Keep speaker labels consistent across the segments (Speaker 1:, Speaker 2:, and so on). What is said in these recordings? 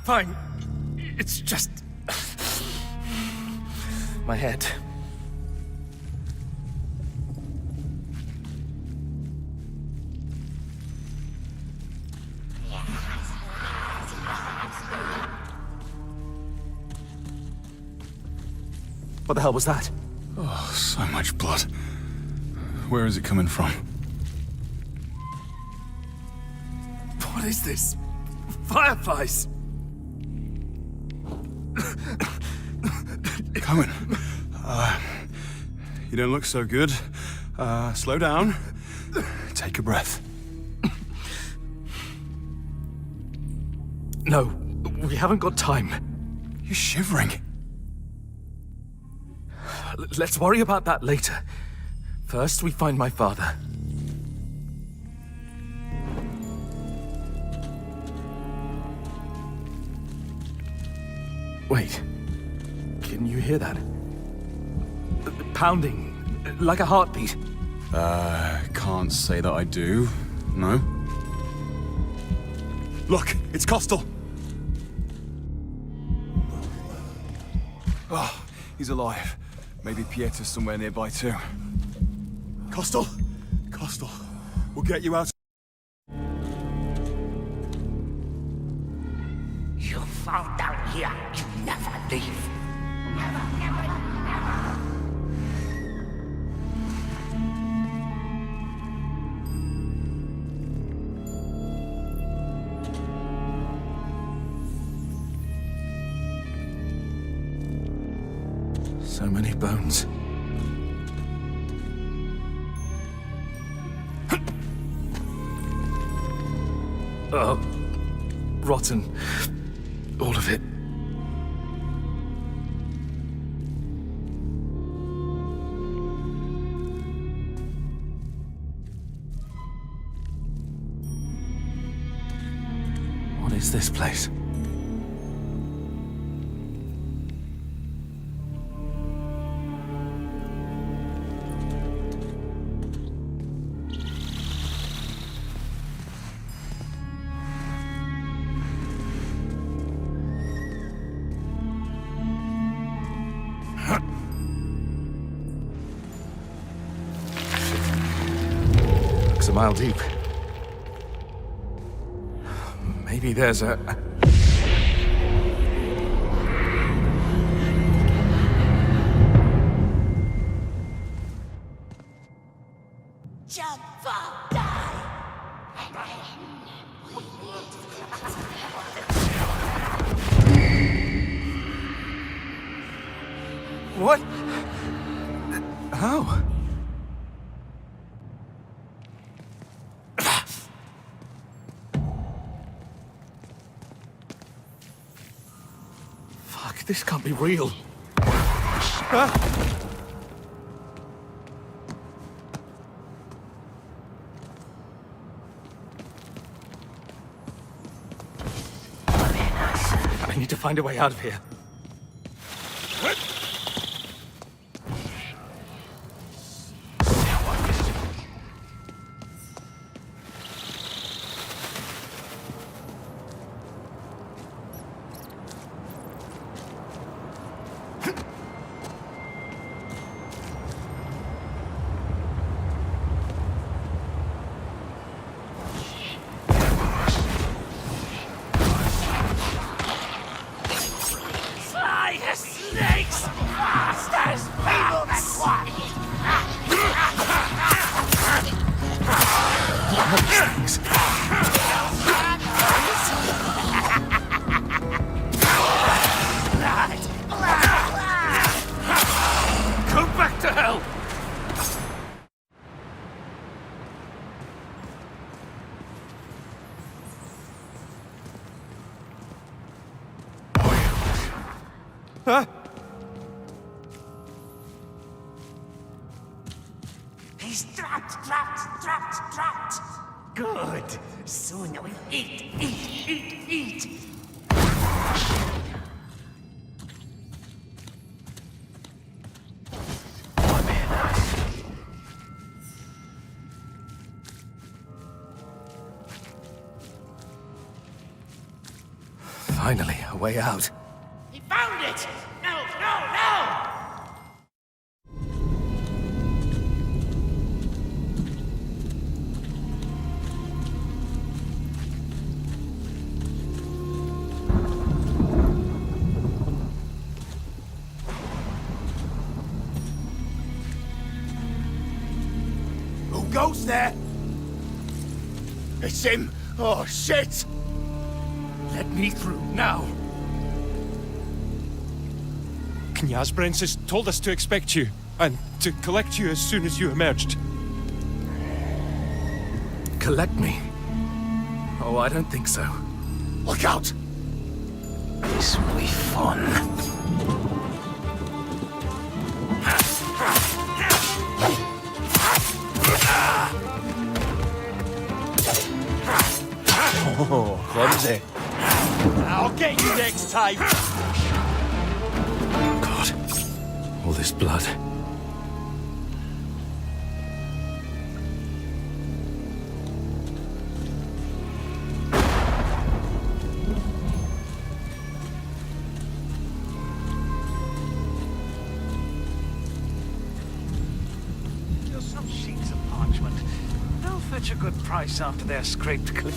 Speaker 1: fine. It's just... my head. What the hell was that?
Speaker 2: Oh, so much blood. Where is it coming from?
Speaker 1: What is this? Fireflies!
Speaker 2: Coen, you don't look so good. Slow down. Take a breath.
Speaker 1: No, we haven't got time.
Speaker 2: You're shivering.
Speaker 1: Let's worry about that later. First, we find my father. Wait. Can you hear that? Pounding, like a heartbeat.
Speaker 2: Can't say that I do. No. Look, it's Costal. Oh, he's alive. Maybe Pieter's somewhere nearby too. Costal! Costal, we'll get you out.
Speaker 3: You fall down here, you never leave. Never, never, never.
Speaker 1: So many bones. Oh, rotten. All of it. What is this place? A mile deep. Maybe there's a...
Speaker 3: Jump, fall, die.
Speaker 1: What? How? This can't be real. I need to find a way out of here.
Speaker 3: He's trapped. Good. Soon we'll eat.
Speaker 1: Finally, a way out.
Speaker 3: He found it! No, no, no!
Speaker 2: Who goes there? It's him! Oh, shit!
Speaker 1: Let me through, now!
Speaker 4: Knyaz Brents has told us to expect you, and to collect you as soon as you emerged.
Speaker 1: Collect me? Oh, I don't think so.
Speaker 2: Look out!
Speaker 1: This will be fun.
Speaker 4: Oh, clumsy.
Speaker 2: I'll get you next time!
Speaker 1: God, all this blood.
Speaker 5: Just some sheets of parchment. They'll fetch a good price after they're scraped clean.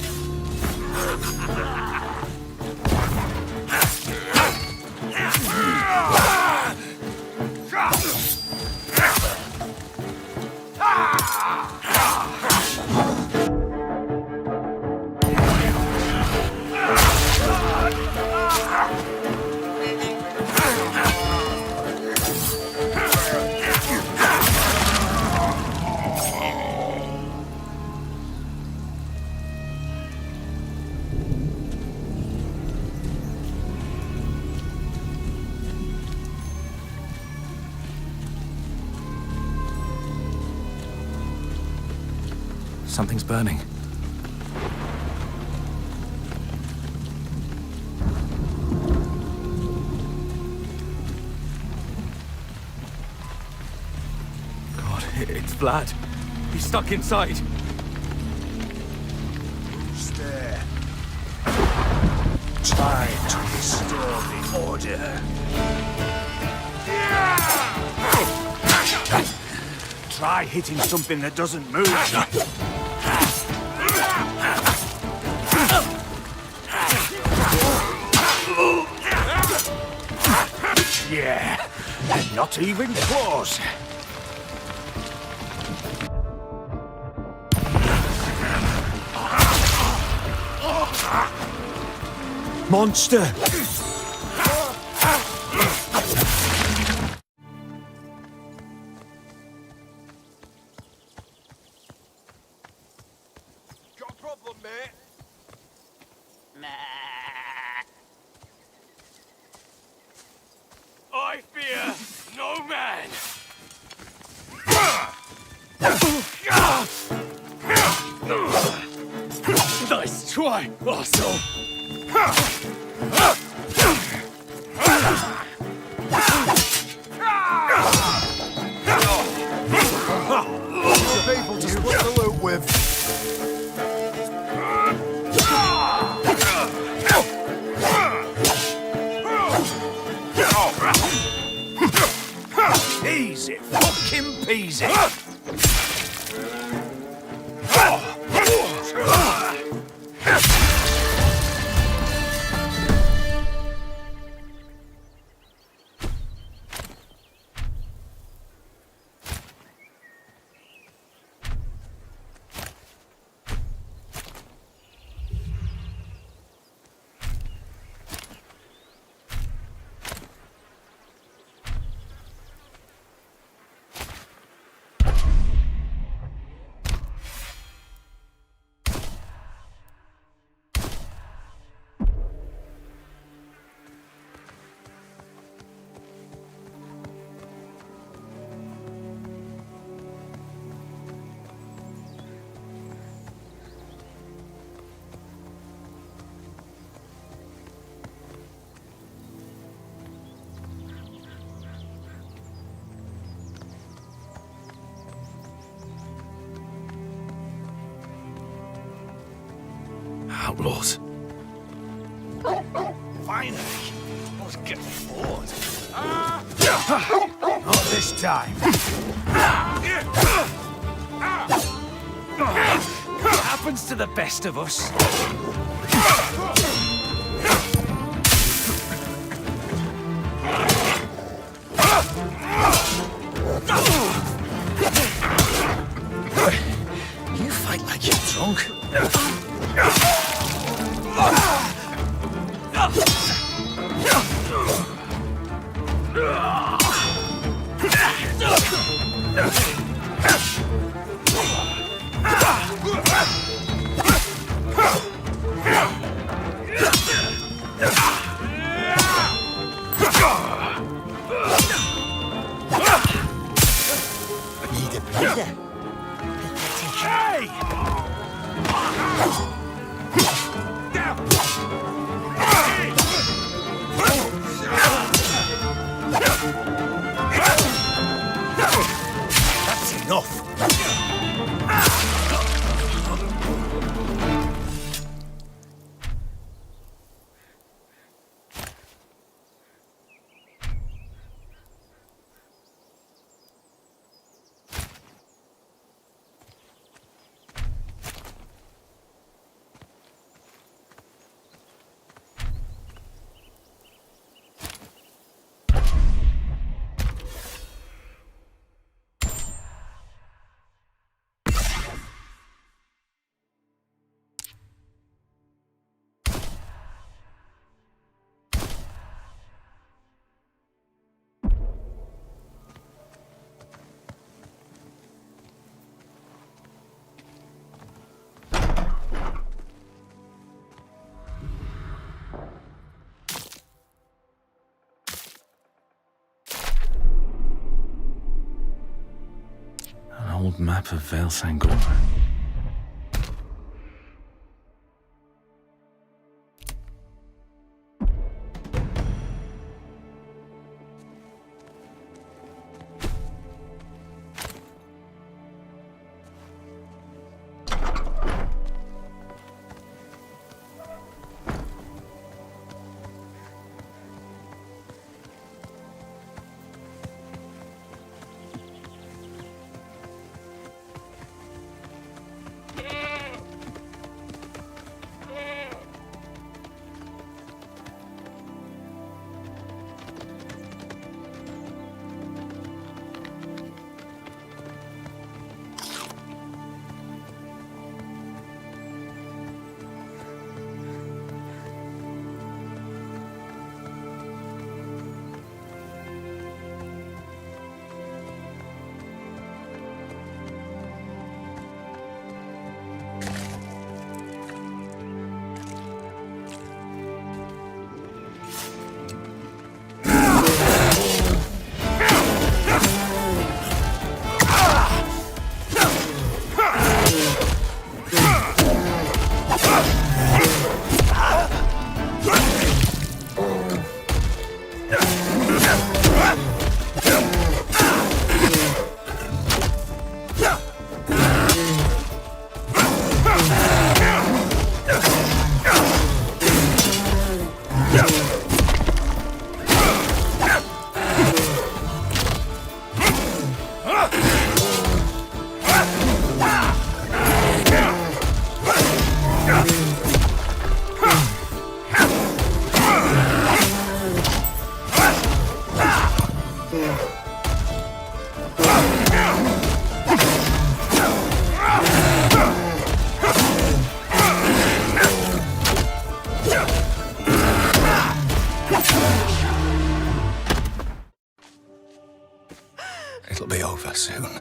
Speaker 1: Something's burning. God, it's Vlad. He's stuck inside.
Speaker 2: Who's there?
Speaker 5: Time to restore the order. Try hitting something that doesn't move. Yeah, not even close.
Speaker 4: Monster!
Speaker 2: Got a problem, mate?
Speaker 1: I fear no man. Nice try, asshole.
Speaker 2: The people to split the loot with.
Speaker 5: Easy, fucking peasy.
Speaker 1: Outlaws.
Speaker 5: finally. I was getting bored.
Speaker 3: Not this time.
Speaker 5: It happens to the best of us. You fight like you're drunk.
Speaker 3: Need a breather.
Speaker 5: Hey!
Speaker 3: That's enough.
Speaker 1: An old map of Vale Sangor.
Speaker 3: It'll be over soon.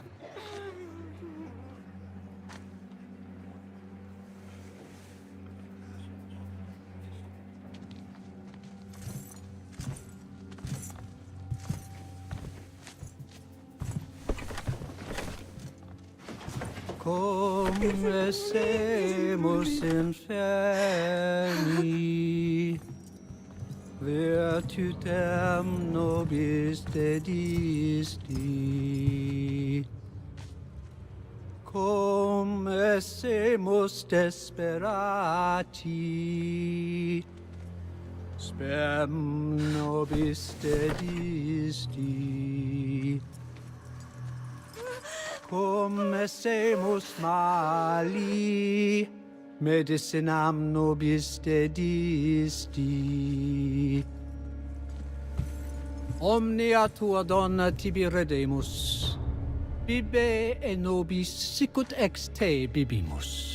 Speaker 6: Comencemos inferni, virtutem nobis dedisti. Comencemos desperati, Spem nobis dedisti. Cum essemus mali, medicinam nobis dedisti. Omnia tua donna tibi redemus. Bibe e nobis sicut ex te bibimus.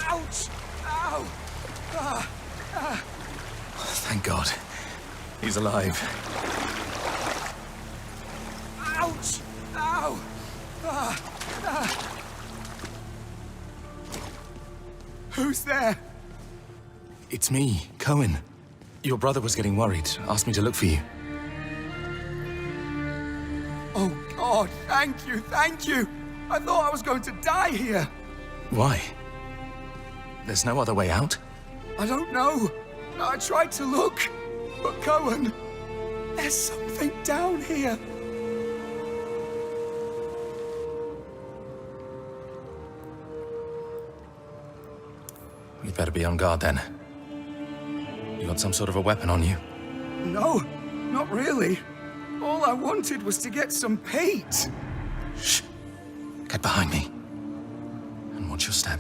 Speaker 2: Ouch! Ow!
Speaker 1: Thank God. He's alive.
Speaker 2: Ouch! Ow! Who's there?
Speaker 1: It's me, Coen. Your brother was getting worried, asked me to look for you.
Speaker 2: Oh, God, thank you, thank you! I thought I was going to die here!
Speaker 1: Why? There's no other way out?
Speaker 2: I don't know. I tried to look, but Coen, there's something down here.
Speaker 1: We'd better be on guard then. You got some sort of a weapon on you?
Speaker 2: No, not really. All I wanted was to get some paint.
Speaker 1: Shh. Get behind me. And watch your step.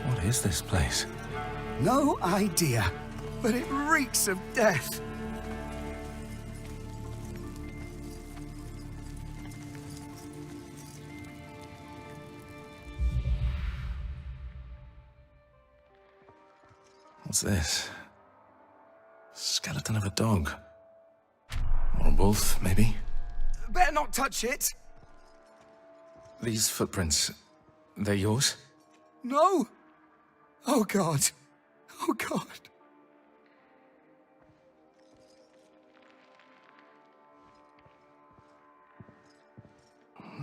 Speaker 1: What is this place?
Speaker 2: No idea, but it reeks of death.
Speaker 1: What's this? Skeleton of a dog. Or a wolf, maybe?
Speaker 2: Better not touch it.
Speaker 1: These footprints, they're yours?
Speaker 2: No. Oh, God. Oh, God.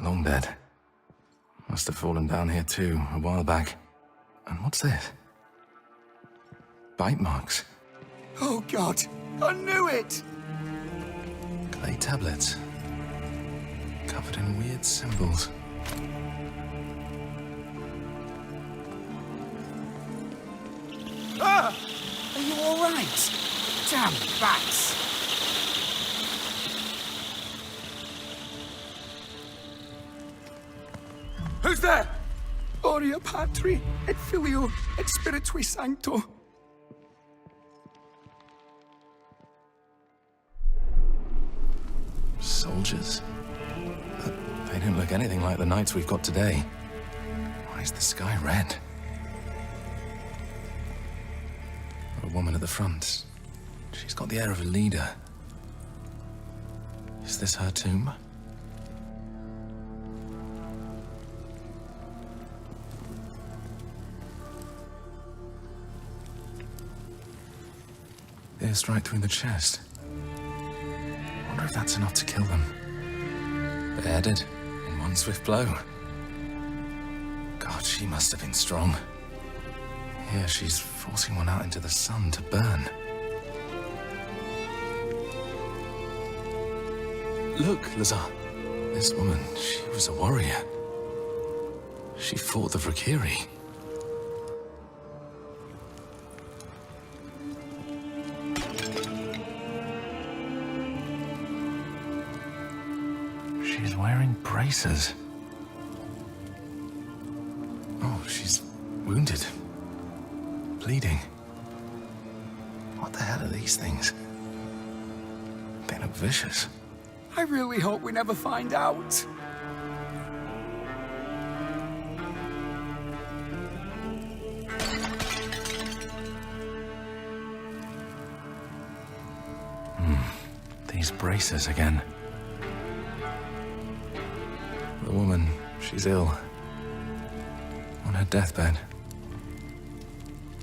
Speaker 1: Long dead. Must have fallen down here too, a while back. And what's this? Bite marks.
Speaker 2: Oh, God. I knew it.
Speaker 1: Clay tablets. Covered in weird symbols.
Speaker 2: Ah! Are you all right? Damn bats. Who's there? Gloria Patri, et Filio, et Spiritui Sancto.
Speaker 1: Soldiers. But they don't look anything like the knights we've got today. Why is the sky red? A woman at the front. She's got the air of a leader. Is this her tomb? Pierced right through the chest. Wonder if that's enough to kill them. Beheaded in one swift blow. God, she must have been strong. Here she's forcing one out into the sun to burn. Look, Lazar. This woman, she was a warrior. She fought the Valkyrie. She's wearing braces. Oh, she's wounded. Bleeding. What the hell are these things? They look vicious.
Speaker 2: I really hope we never find out.
Speaker 1: These braces again. The woman, she's ill. On her deathbed.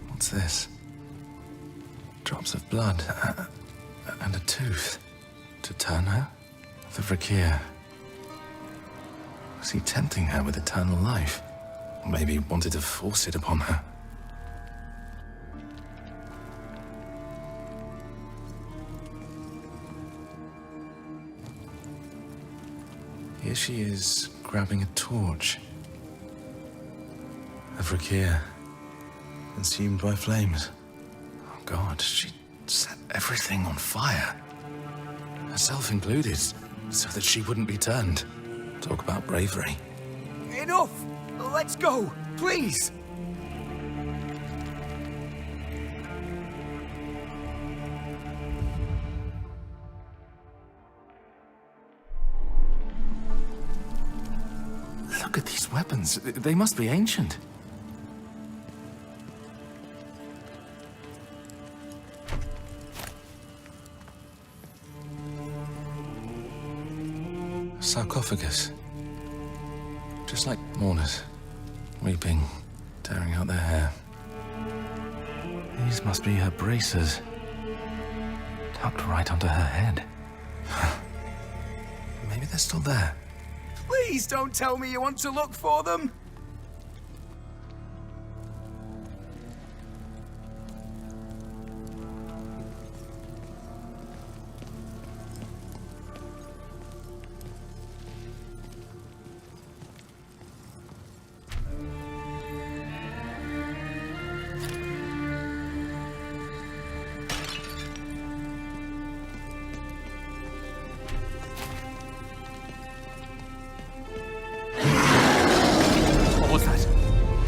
Speaker 1: What's this? Drops of blood and a tooth. To turn her? The Vakir. Was he tempting her with eternal life? Or maybe he wanted to force it upon her. Here she is, grabbing a torch. A Vakir, consumed by flames. Oh God, she set everything on fire. Herself included, so that she wouldn't be turned. Talk about bravery.
Speaker 2: Enough! Let's go, please!
Speaker 1: Look at these weapons. They must be ancient. A sarcophagus. Just like mourners. Weeping, tearing out their hair. These must be her braces. Tucked right under her head. Maybe they're still there.
Speaker 2: Please don't tell me you want to look for them!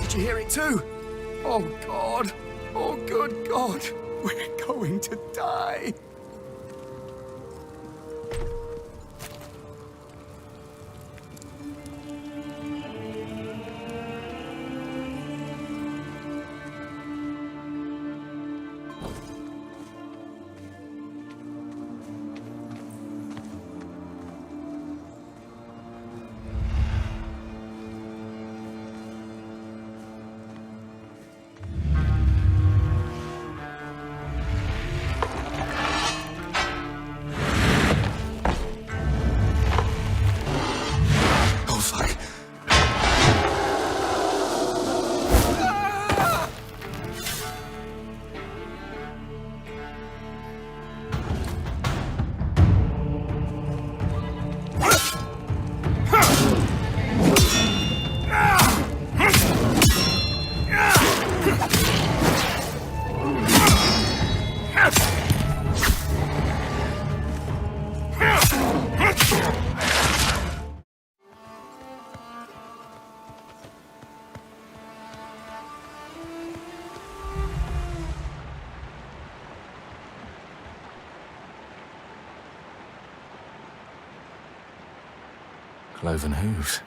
Speaker 2: Did you hear it too? Oh God! Oh good God! We're going to die!
Speaker 1: Cloven hooves.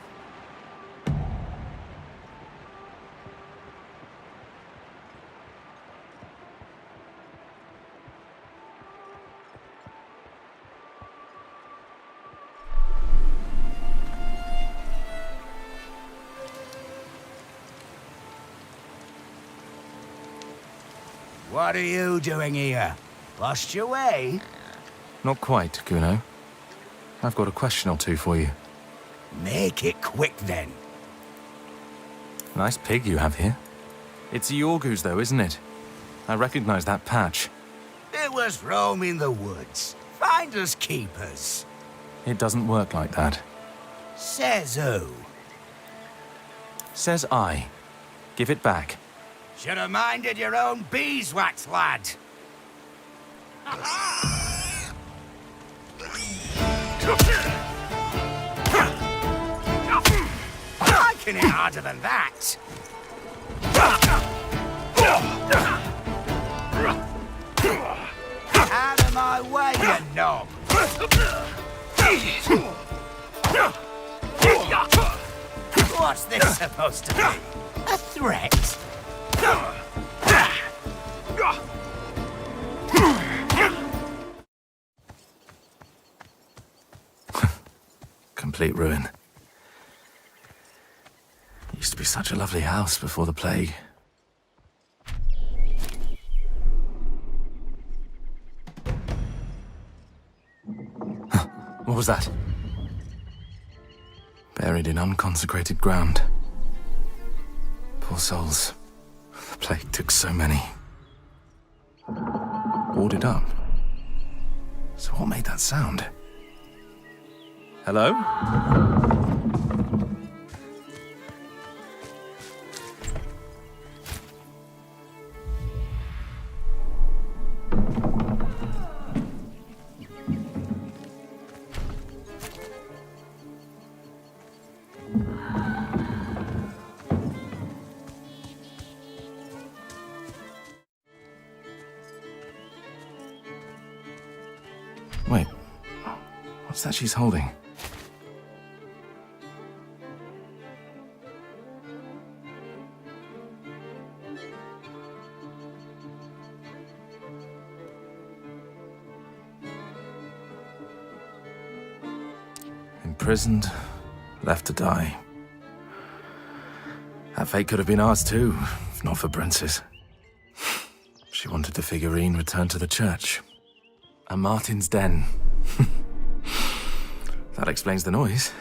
Speaker 3: What are you doing here? Lost your way?
Speaker 1: Not quite, Kuno. I've got a question or two for you.
Speaker 3: Make it quick then.
Speaker 1: Nice pig you have here. It's a Yorgu's though, isn't it? I recognize that patch.
Speaker 3: It was roaming the woods. Finders keepers.
Speaker 1: It doesn't work like that.
Speaker 3: Says who?
Speaker 1: Says I. Give it back.
Speaker 3: Should have minded your own beeswax, lad. I can hit harder than that. Out of my way, you knob. What's this supposed to be? A threat?
Speaker 1: complete ruin. It used to be such a lovely house before the plague. Huh, what was that? Buried in unconsecrated ground. Poor souls. The plague took so many. Warded up. So what made that sound? Hello? Wait, what's that she's holding? Imprisoned, left to die. That fate could have been ours too, if not for Brensis. She wanted the figurine returned to the church. A Martin's den. That explains the noise.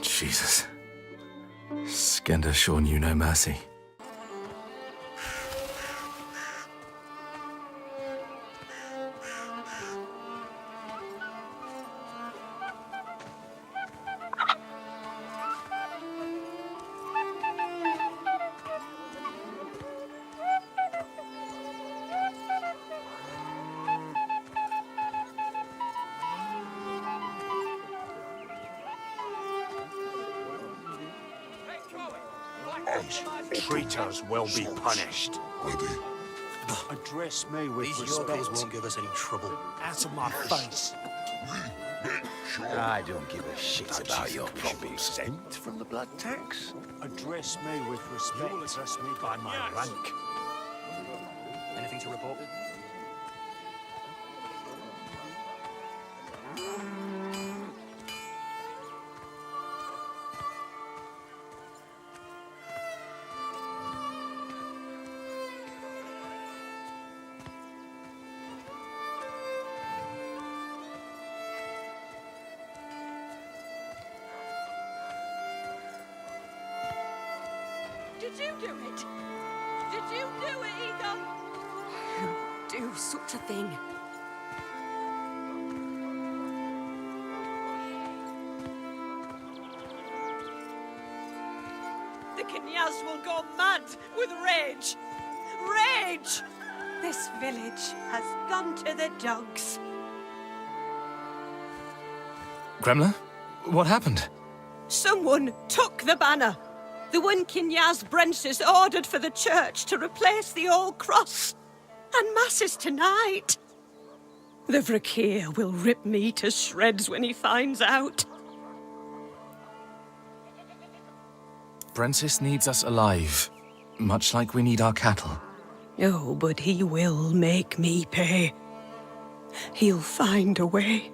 Speaker 1: Jesus. Skenda sure knew no mercy.
Speaker 5: Traitors will be punished. Address me with
Speaker 7: These
Speaker 5: respect.
Speaker 7: yokels won't give us any trouble.
Speaker 5: Out of my face.
Speaker 7: I don't give a shit about your problems.
Speaker 5: Exempt from the blood tax? Address me with respect. You will address me by my rank.
Speaker 7: Anything to report?
Speaker 8: Did you do it? Did you do it, Egon? Who do such a thing? The Kenyas will go mad with rage. Rage!
Speaker 9: This village has gone to the dogs.
Speaker 1: Gremla? What happened?
Speaker 8: Someone took the banner. The one Kinyas Brensis ordered for the church to replace the old cross. And Mass is tonight. The Vrakir will rip me to shreds when he finds out.
Speaker 1: Brensis needs us alive, much like we need our cattle.
Speaker 8: Oh, but he will make me pay. He'll find a way.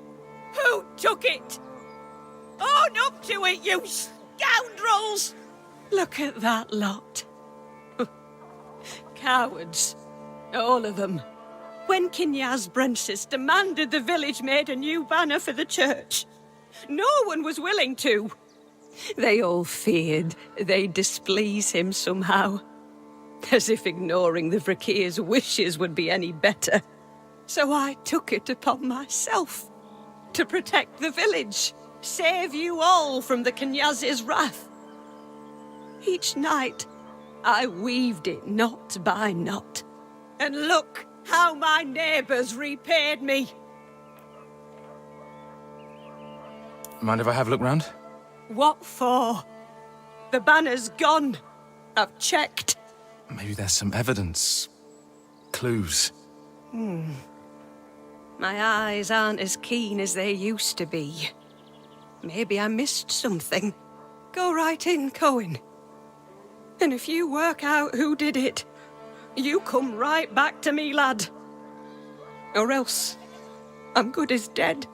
Speaker 8: Who took it? Own up to it, you scoundrels! Look at that lot. Cowards. All of them. When Kinyas Brensis demanded the village made a new banner for the church, no one was willing to. They all feared they'd displease him somehow. As if ignoring the Vrakir's wishes would be any better. So I took it upon myself to protect the village, save you all from the Kenyaz's wrath. Each night, I weaved it knot by knot. And look how my neighbours repaid me.
Speaker 1: Mind if I have a look round?
Speaker 8: What for? The banner's gone. I've checked.
Speaker 1: Maybe there's some evidence. Clues.
Speaker 8: My eyes aren't as keen as they used to be. Maybe I missed something. Go right in, Coen. And if you work out who did it, you come right back to me, lad. Or else, I'm good as dead.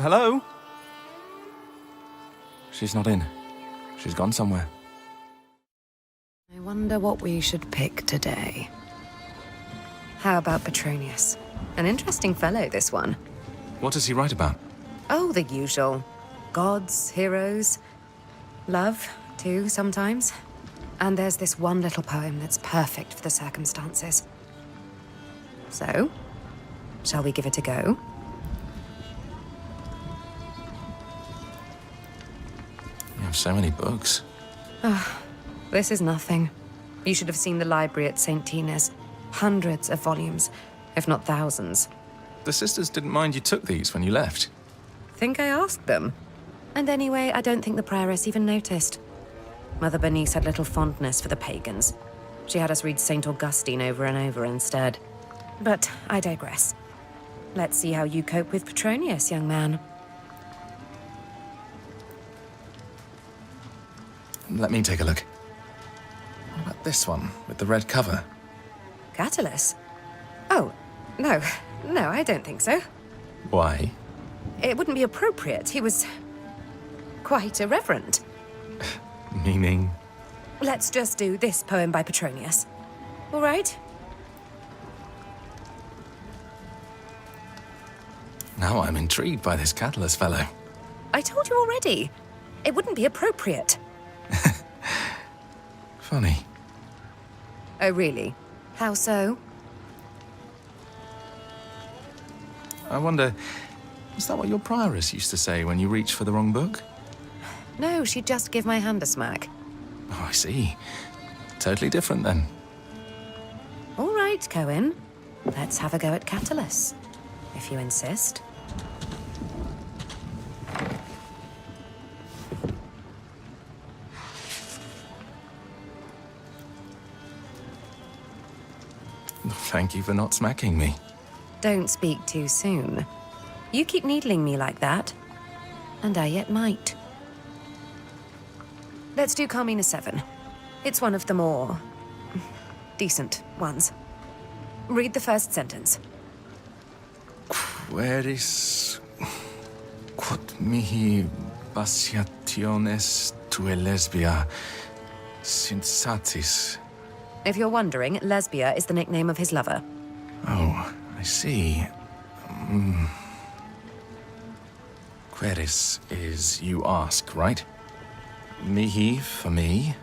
Speaker 2: Hello? She's not in. She's gone somewhere.
Speaker 10: I wonder what we should pick today. How about Petronius? An interesting fellow, this one.
Speaker 1: What does he write about?
Speaker 10: Oh, the usual. Gods, heroes. Love, too, sometimes. And there's this one little poem that's perfect for the circumstances. So, shall we give it a go?
Speaker 1: You have so many books.
Speaker 10: This is nothing. You should have seen the library at St. Tina's. Hundreds of volumes, if not thousands.
Speaker 1: The sisters didn't mind you took these when you left.
Speaker 10: Think I asked them? And anyway, I don't think the prioress even noticed. Mother Bernice had little fondness for the pagans. She had us read St. Augustine over and over instead. But I digress. Let's see how you cope with Petronius, young man.
Speaker 1: Let me take a look. What about this one with the red cover?
Speaker 10: Catullus? Oh, no, I don't think so.
Speaker 1: Why?
Speaker 10: It wouldn't be appropriate. He was quite irreverent.
Speaker 1: Meaning?
Speaker 10: Let's just do this poem by Petronius. All right?
Speaker 1: Now I'm intrigued by this Catullus fellow.
Speaker 10: I told you already. It wouldn't be appropriate.
Speaker 1: Funny.
Speaker 10: Oh, really? How so?
Speaker 1: I wonder, is that what your prioress used to say when you reached for the wrong book?
Speaker 10: No, she'd just give my hand a smack.
Speaker 1: Oh, I see. Totally different then.
Speaker 10: All right, Coen. Let's have a go at Catullus, if you insist.
Speaker 1: Thank you for not smacking me.
Speaker 10: Don't speak too soon. You keep needling me like that, and I yet might. Let's do Carmina 7. It's one of the more decent ones. Read the first sentence.
Speaker 1: Queris quod mihi passiones tue lesbia sinsatis.
Speaker 10: If you're wondering, Lesbia is the nickname of his lover.
Speaker 1: Oh, I see. Queris is you ask, right? Mihi for me.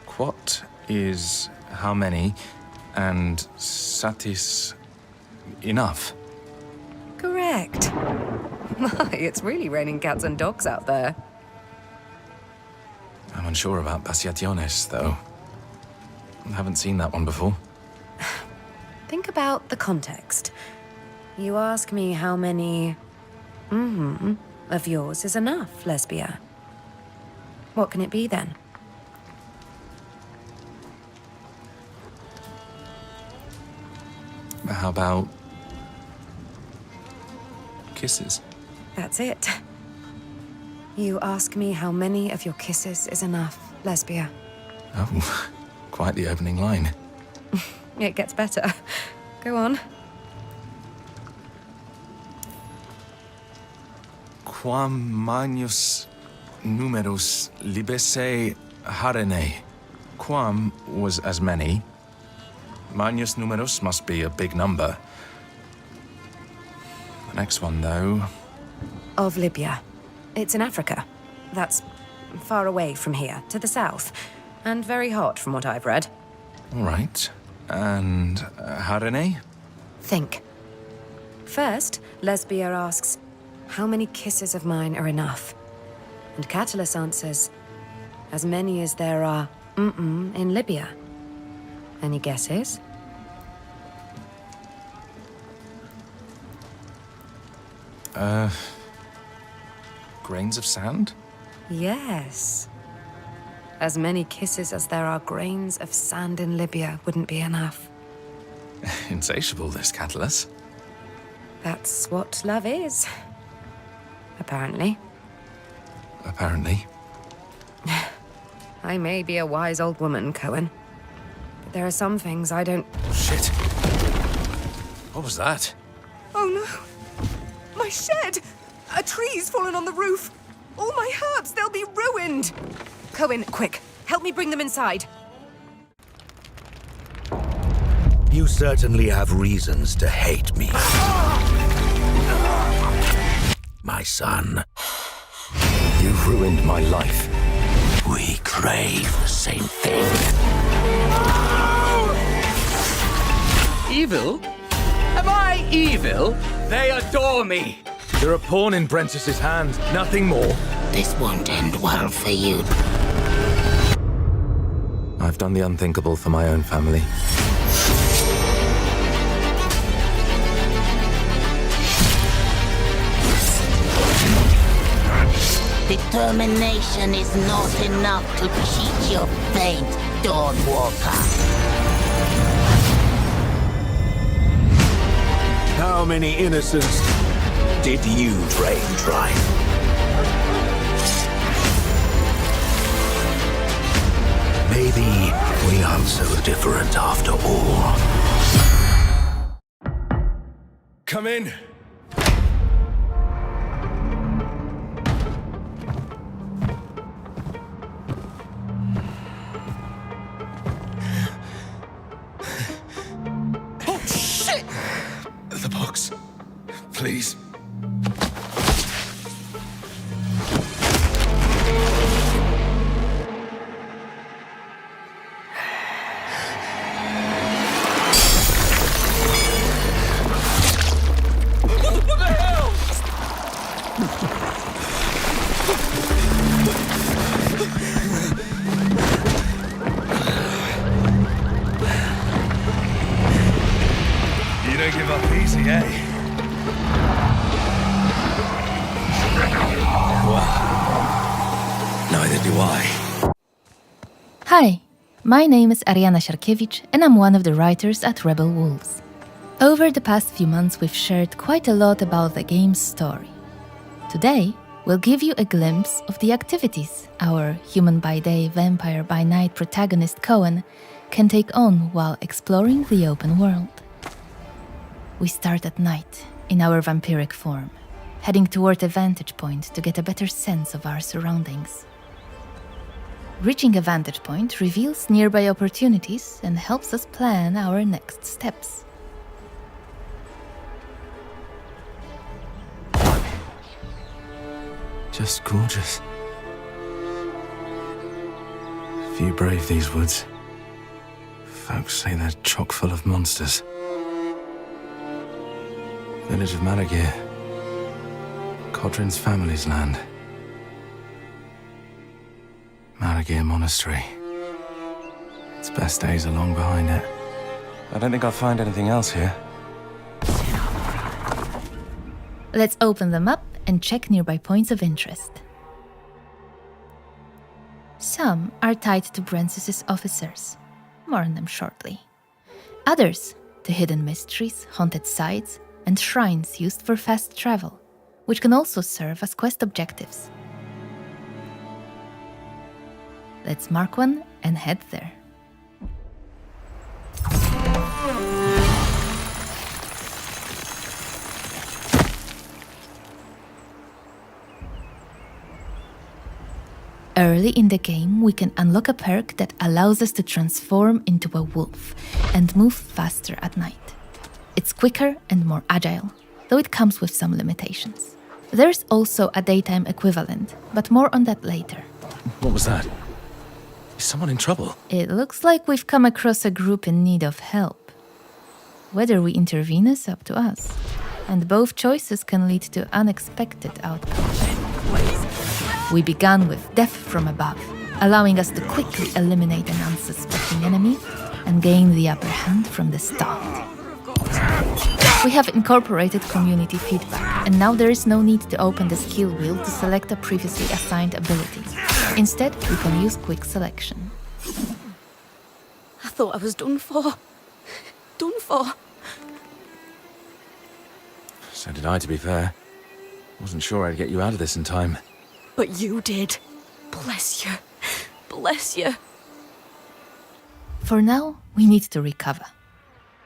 Speaker 1: Quot is how many, and satis enough.
Speaker 10: Correct. My, it's really raining cats and dogs out there.
Speaker 1: I'm unsure about passiones, though. I haven't seen that one before.
Speaker 10: Think about the context. You ask me how many... of yours is enough, Lesbia. What can it be, then?
Speaker 1: How about... kisses?
Speaker 10: That's it. You ask me how many of your kisses is enough, Lesbia.
Speaker 1: Oh, Quite the opening line.
Speaker 10: It gets better. Go on.
Speaker 1: Quam magnus numerus libesse harene. Quam was as many. Magnus numerus must be a big number. The next one, though...
Speaker 10: Of Libya. It's in Africa. That's far away from here, to the south. And very hot, from what I've read.
Speaker 1: All right. And harene?
Speaker 10: Think. First, Lesbia asks, how many kisses of mine are enough? And Catullus answers, as many as there are in Libya. Any guesses?
Speaker 1: Grains of sand?
Speaker 10: Yes. As many kisses as there are grains of sand in Libya wouldn't be enough.
Speaker 1: Insatiable, this Catullus.
Speaker 10: That's what love is. Apparently.
Speaker 1: Apparently.
Speaker 10: I may be a wise old woman, Coen. But there are some things I don't...
Speaker 1: Shit. What was that?
Speaker 10: Oh no! My shed! A tree's fallen on the roof! All my herbs, they'll be ruined! Coen, quick, help me bring them inside.
Speaker 3: You certainly have reasons to hate me. My son. You've ruined my life. We crave the same thing.
Speaker 11: Evil? Am I evil? They adore me.
Speaker 1: You're a pawn in Brentsus's hand, nothing more.
Speaker 3: This won't end well for you.
Speaker 1: I've done the unthinkable for my own family.
Speaker 3: Determination is not enough to cheat your fate, Dawnwalker. How many innocents did you drain dry? Maybe we aren't so different after all.
Speaker 1: Come in!
Speaker 11: Oh, shit!
Speaker 1: The box. Please.
Speaker 11: What the hell?
Speaker 1: You don't give up easy, eh? Well, neither do I.
Speaker 12: Hi, my name is Ariana Siarkiewicz, and I'm one of the writers at Rebel Wolves. Over the past few months, we've shared quite a lot about the game's story. Today, we'll give you a glimpse of the activities our human by day, vampire by night protagonist Coen can take on while exploring the open world. We start at night, in our vampiric form, heading toward a vantage point to get a better sense of our surroundings. Reaching a vantage point reveals nearby opportunities and helps us plan our next steps.
Speaker 1: Just gorgeous. Few brave these woods. Folks say they're chock full of monsters. Village of Maragir. Codrin's family's land. Maragir Monastery. Its best days are long behind it. I don't think I'll find anything else here.
Speaker 12: Let's open them up and check nearby points of interest. Some are tied to Brentsus's officers. More on them shortly. Others to hidden mysteries, haunted sites, and shrines used for fast travel, which can also serve as quest objectives. Let's mark one and head there. Early in the game, we can unlock a perk that allows us to transform into a wolf and move faster at night. It's quicker and more agile, though it comes with some limitations. There's also a daytime equivalent, but more on that later.
Speaker 1: What was that? Is someone in trouble?
Speaker 12: It looks like we've come across a group in need of help. Whether we intervene is up to us, and both choices can lead to unexpected outcomes. We began with death from above, allowing us to quickly eliminate an unsuspecting enemy and gain the upper hand from the start. We have incorporated community feedback, and now there is no need to open the skill wheel to select a previously assigned ability. Instead, we can use quick selection.
Speaker 8: I thought I was done for. Done for.
Speaker 1: So did I, to be fair. Wasn't sure I'd get you out of this in time.
Speaker 8: But you did. Bless you. Bless you.
Speaker 12: For now, we need to recover.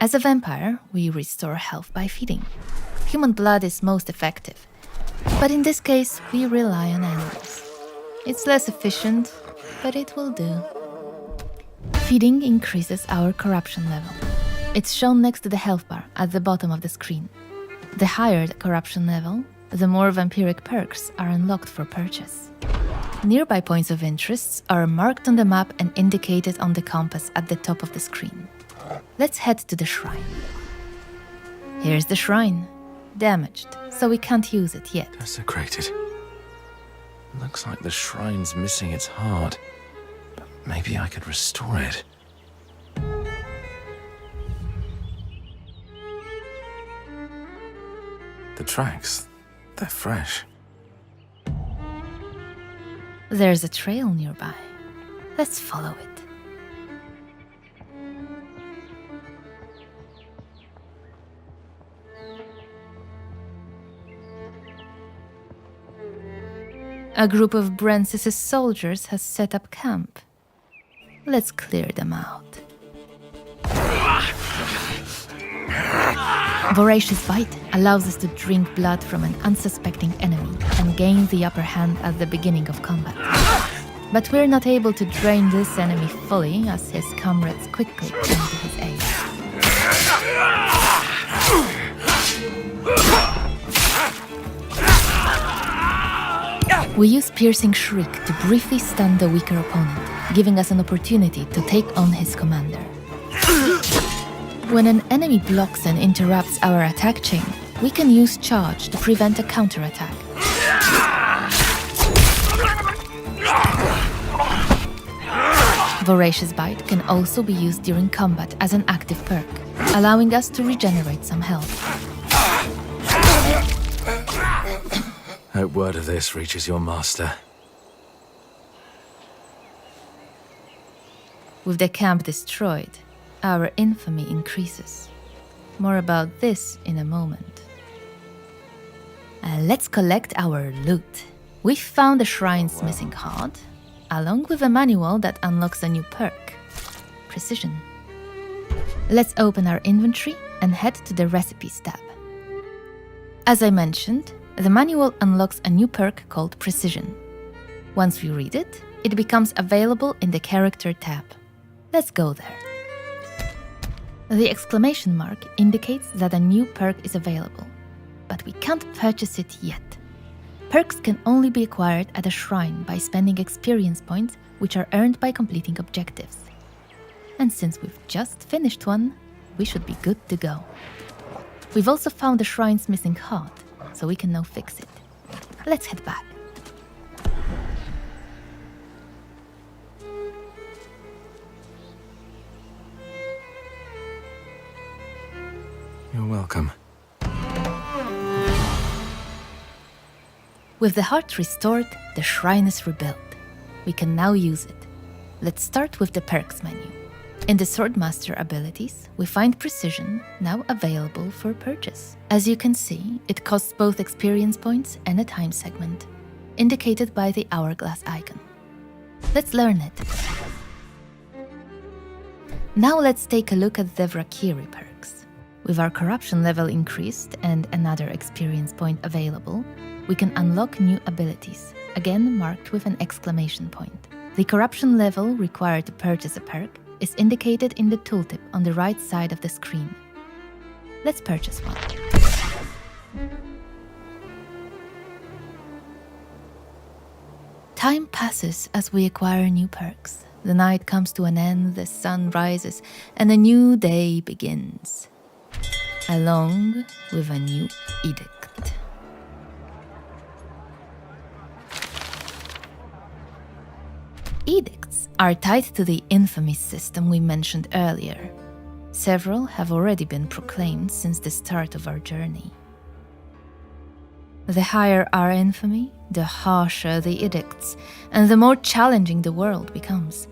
Speaker 12: As a vampire, we restore health by feeding. Human blood is most effective, but in this case, we rely on animals. It's less efficient, but it will do. Feeding increases our corruption level. It's shown next to the health bar at the bottom of the screen. The higher the corruption level, the more vampiric perks are unlocked for purchase. Nearby points of interest are marked on the map and indicated on the compass at the top of the screen. Let's head to the shrine. Here's the shrine. Damaged, so we can't use it yet.
Speaker 1: Desecrated. Looks like the shrine's missing its heart. But maybe I could restore it. The tracks, they're fresh.
Speaker 12: There's a trail nearby. Let's follow it. A group of Brancis's soldiers has set up camp. Let's clear them out. Voracious Bite allows us to drink blood from an unsuspecting enemy and gain the upper hand at the beginning of combat. But we're not able to drain this enemy fully, as his comrades quickly come to his aid. We use Piercing Shriek to briefly stun the weaker opponent, giving us an opportunity to take on his commander. When an enemy blocks and interrupts our attack chain, we can use Charge to prevent a counterattack. Voracious Bite can also be used during combat as an active perk, allowing us to regenerate some health.
Speaker 1: Hope word of this reaches your master.
Speaker 12: With the camp destroyed, our infamy increases. More about this in a moment. Let's collect our loot. We've found the shrine's missing heart, along with a manual that unlocks a new perk, Precision. Let's open our inventory and head to the Recipes tab. As I mentioned, the manual unlocks a new perk called Precision. Once we read it, it becomes available in the Character tab. Let's go there. The exclamation mark indicates that a new perk is available, but we can't purchase it yet. Perks can only be acquired at a shrine by spending experience points, which are earned by completing objectives. And since we've just finished one, we should be good to go. We've also found the shrine's missing heart, so we can now fix it. Let's head back.
Speaker 1: You're welcome.
Speaker 12: With the heart restored, the shrine is rebuilt. We can now use it. Let's start with the perks menu. In the Swordmaster abilities, we find Precision, now available for purchase. As you can see, it costs both experience points and a time segment, indicated by the hourglass icon. Let's learn it. Now let's take a look at the Vrakiri perks. With our corruption level increased and another experience point available, we can unlock new abilities. again marked with an exclamation point. The corruption level required to purchase a perk is indicated in the tooltip on the right side of the screen. Let's purchase one. Time passes as we acquire new perks. The night comes to an end, the sun rises, and a new day begins, along with a new edict. Edicts are tied to the infamy system we mentioned earlier. Several have already been proclaimed since the start of our journey. The higher our infamy, the harsher the edicts, and the more challenging the world becomes.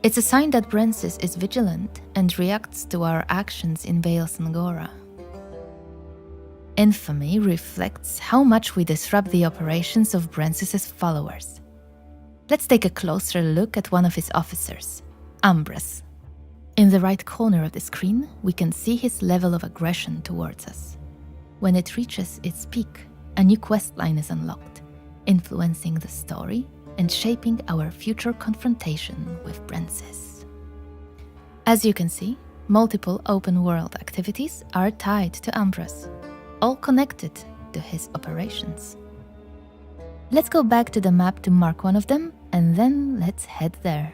Speaker 12: It's a sign that Brensis is vigilant and reacts to our actions in Baal Sangora. Infamy reflects how much we disrupt the operations of Brensis' followers. Let's take a closer look at one of his officers, Ambrose. In the right corner of the screen, we can see his level of aggression towards us. When it reaches its peak, a new questline is unlocked, influencing the story and shaping our future confrontation with Brensis. As you can see, multiple open-world activities are tied to Ambrose, all connected to his operations. Let's go back to the map to mark one of them, and then let's head there.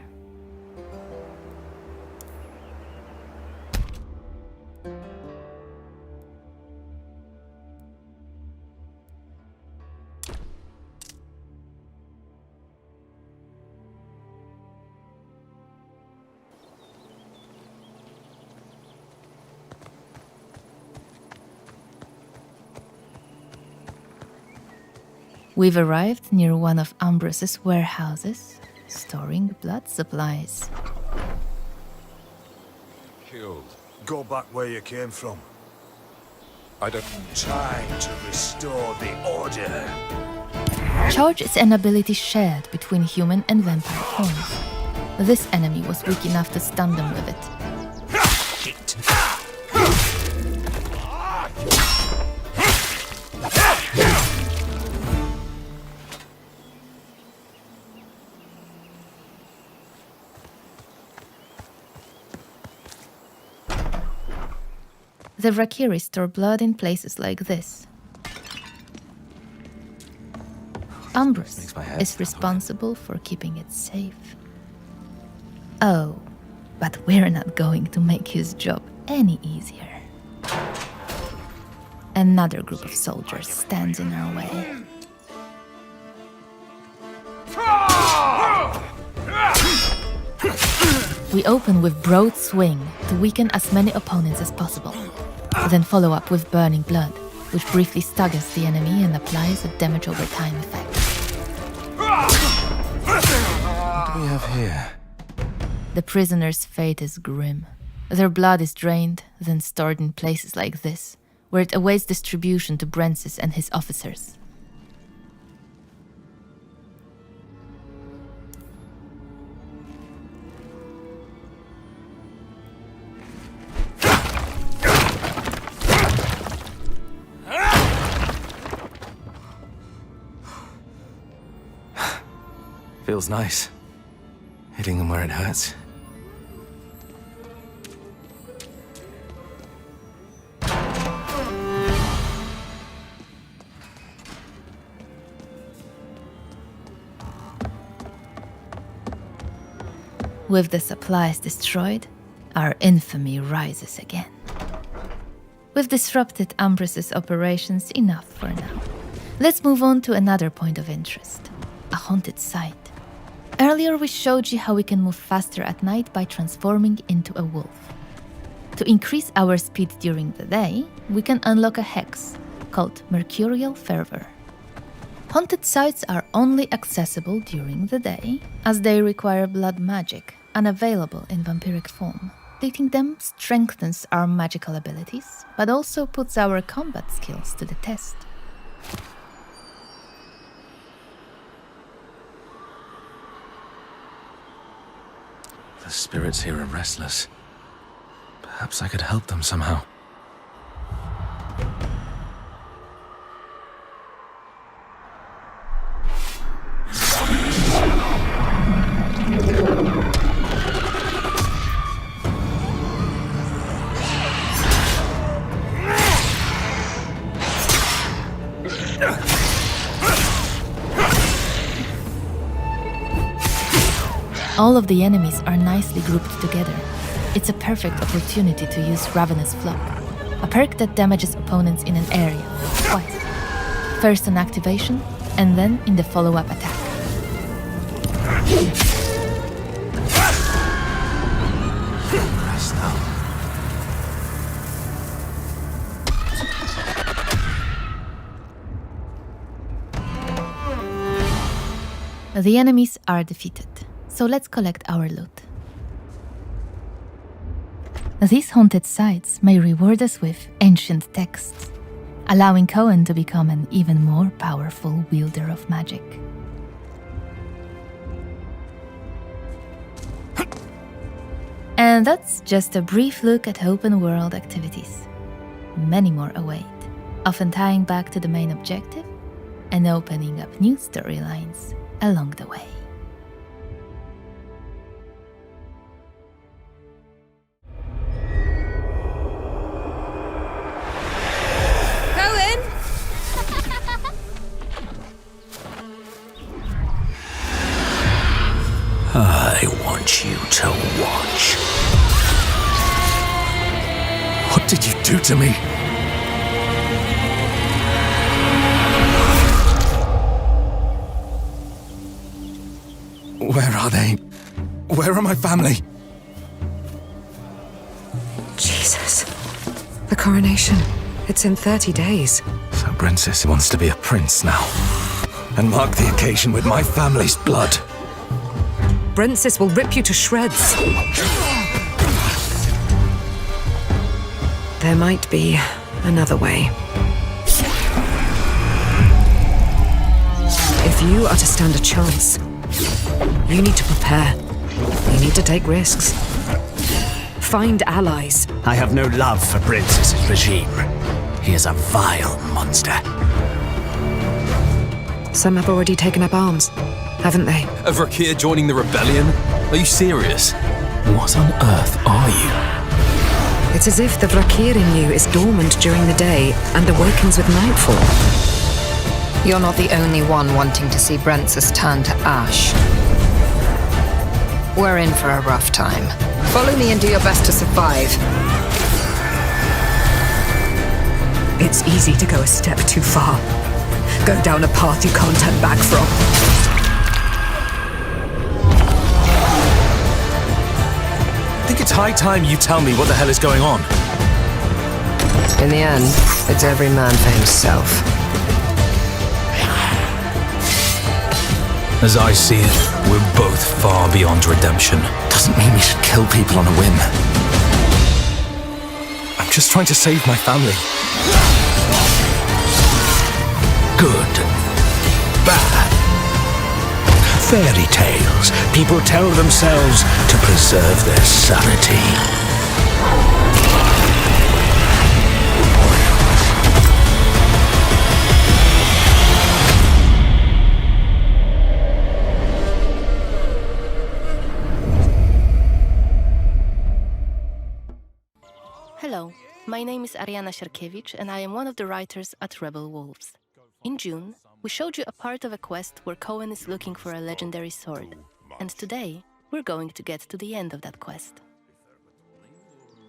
Speaker 12: We've arrived near one of Ambrose's warehouses, storing blood supplies.
Speaker 13: Killed.
Speaker 14: Go back where you came from.
Speaker 13: I don't...
Speaker 14: Try to restore the order.
Speaker 12: Charge is an ability shared between human and vampire forms. This enemy was weak enough to stun them with it. The Rakiri store blood in places like this. Ambrose is responsible for keeping it safe. Oh, but we're not going to make his job any easier. Another group of soldiers stands in our way. We open with Broad Swing to weaken as many opponents as possible. Then follow up with Burning Blood, which briefly staggers the enemy and applies a damage over time effect.
Speaker 1: What do we have here?
Speaker 12: The prisoners' fate is grim. Their blood is drained, then stored in places like this, where it awaits distribution to Brensis and his officers.
Speaker 1: Feels nice. Hitting them where it hurts.
Speaker 12: With the supplies destroyed, our infamy rises again. We've disrupted Ambrose's operations enough for now. Let's move on to another point of interest, a haunted site. Earlier we showed you how we can move faster at night by transforming into a wolf. To increase our speed during the day, we can unlock a hex called Mercurial Fervor. Haunted sites are only accessible during the day, as they require blood magic, unavailable in vampiric form. Completing them strengthens our magical abilities, but also puts our combat skills to the test.
Speaker 1: The spirits here are restless. Perhaps I could help them somehow.
Speaker 12: All of the enemies are nicely grouped together. It's a perfect opportunity to use Ravenous Flock, a perk that damages opponents in an area twice. First on activation, and then in the follow-up attack.
Speaker 1: Rest now.
Speaker 12: The enemies are defeated, so let's collect our loot. These haunted sites may reward us with ancient texts, allowing Coen to become an even more powerful wielder of magic. And that's just a brief look at open world activities. Many more await, often tying back to the main objective and opening up new storylines along the way.
Speaker 10: Coen!
Speaker 3: I want you to watch.
Speaker 1: What did you do to me? Where are they? Where are my family?
Speaker 10: Jesus. The coronation. It's in 30 days.
Speaker 1: So Princess wants to be a prince now. And mark the occasion with my family's blood.
Speaker 10: Brensis will rip you to shreds. There might be another way. If you are to stand a chance, you need to prepare. You need to take risks. Find allies.
Speaker 3: I have no love for Princess's regime. He is a vile monster.
Speaker 10: Some have already taken up arms, haven't they?
Speaker 11: A Vrakir joining the rebellion? Are you serious?
Speaker 1: What on earth are you?
Speaker 10: It's as if the Vrakir in you is dormant during the day and awakens with nightfall.
Speaker 15: You're not the only one wanting to see Brensis turn to ash. We're in for a rough time. Follow me and do your best to survive.
Speaker 10: It's easy to go a step too far. Go down a path you can't turn back from.
Speaker 1: I think it's high time you tell me what the hell is going on.
Speaker 15: In the end, it's every man for himself.
Speaker 1: As I see it, we're both far beyond redemption. Doesn't mean we should kill people on a whim. I'm just trying to save my family.
Speaker 3: Good. Bad. Fairy tales. People tell themselves to preserve their sanity.
Speaker 12: Hello, my name is Ariana Sierkiewicz and I am one of the writers at Rebel Wolves. In June, we showed you a part of a quest where Coen is looking for a legendary sword, and today we're going to get to the end of that quest.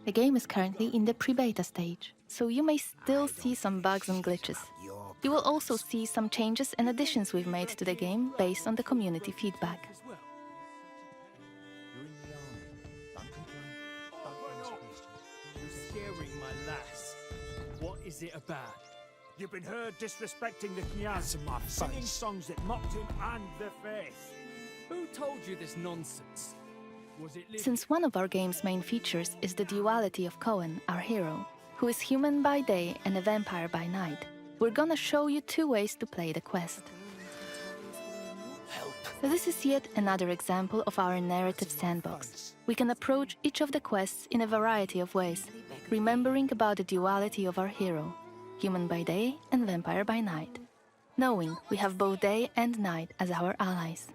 Speaker 12: The game is currently in the pre-beta stage, so you may still see some bugs and glitches. You will also see some changes and additions we've made to the game based on the community feedback.
Speaker 5: What is it about? You've been heard disrespecting the Kniaz, singing songs that mocked him and the faith.
Speaker 11: Who told you this nonsense? Was it
Speaker 12: Since one of our game's main features is the duality of Coen, our hero, who is human by day and a vampire by night, we're gonna show you two ways to play the quest. This is yet another example of our narrative sandbox. We can approach each of the quests in a variety of ways, remembering about the duality of our hero, human by day and vampire by night, knowing we have both day and night as our allies.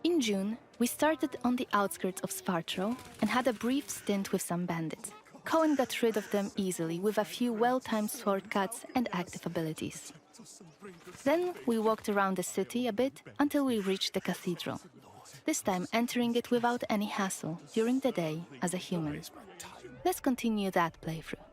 Speaker 12: In June, we started on the outskirts of Svartro and had a brief stint with some bandits. Coen got rid of them easily with a few well-timed sword cuts and active abilities. Then we walked around the city a bit until we reached the cathedral. this time entering it without any hassle during the day as a human. Let's continue that playthrough.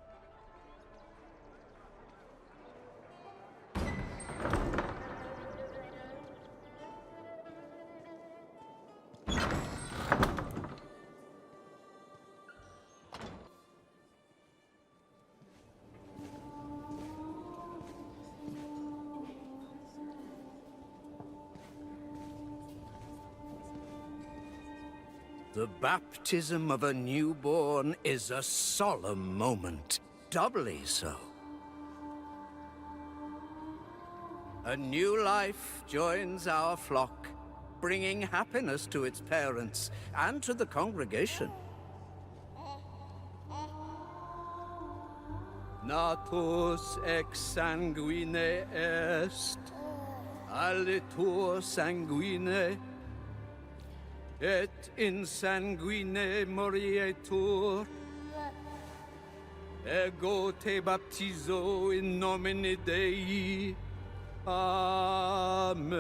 Speaker 3: The baptism of a newborn is a solemn moment, doubly so. A new life joins our flock, bringing happiness to its parents and to the congregation. Natus ex sanguine est, alitur sanguine, et in sanguine morietur. Ego te baptizo in nomine Dei. Amen.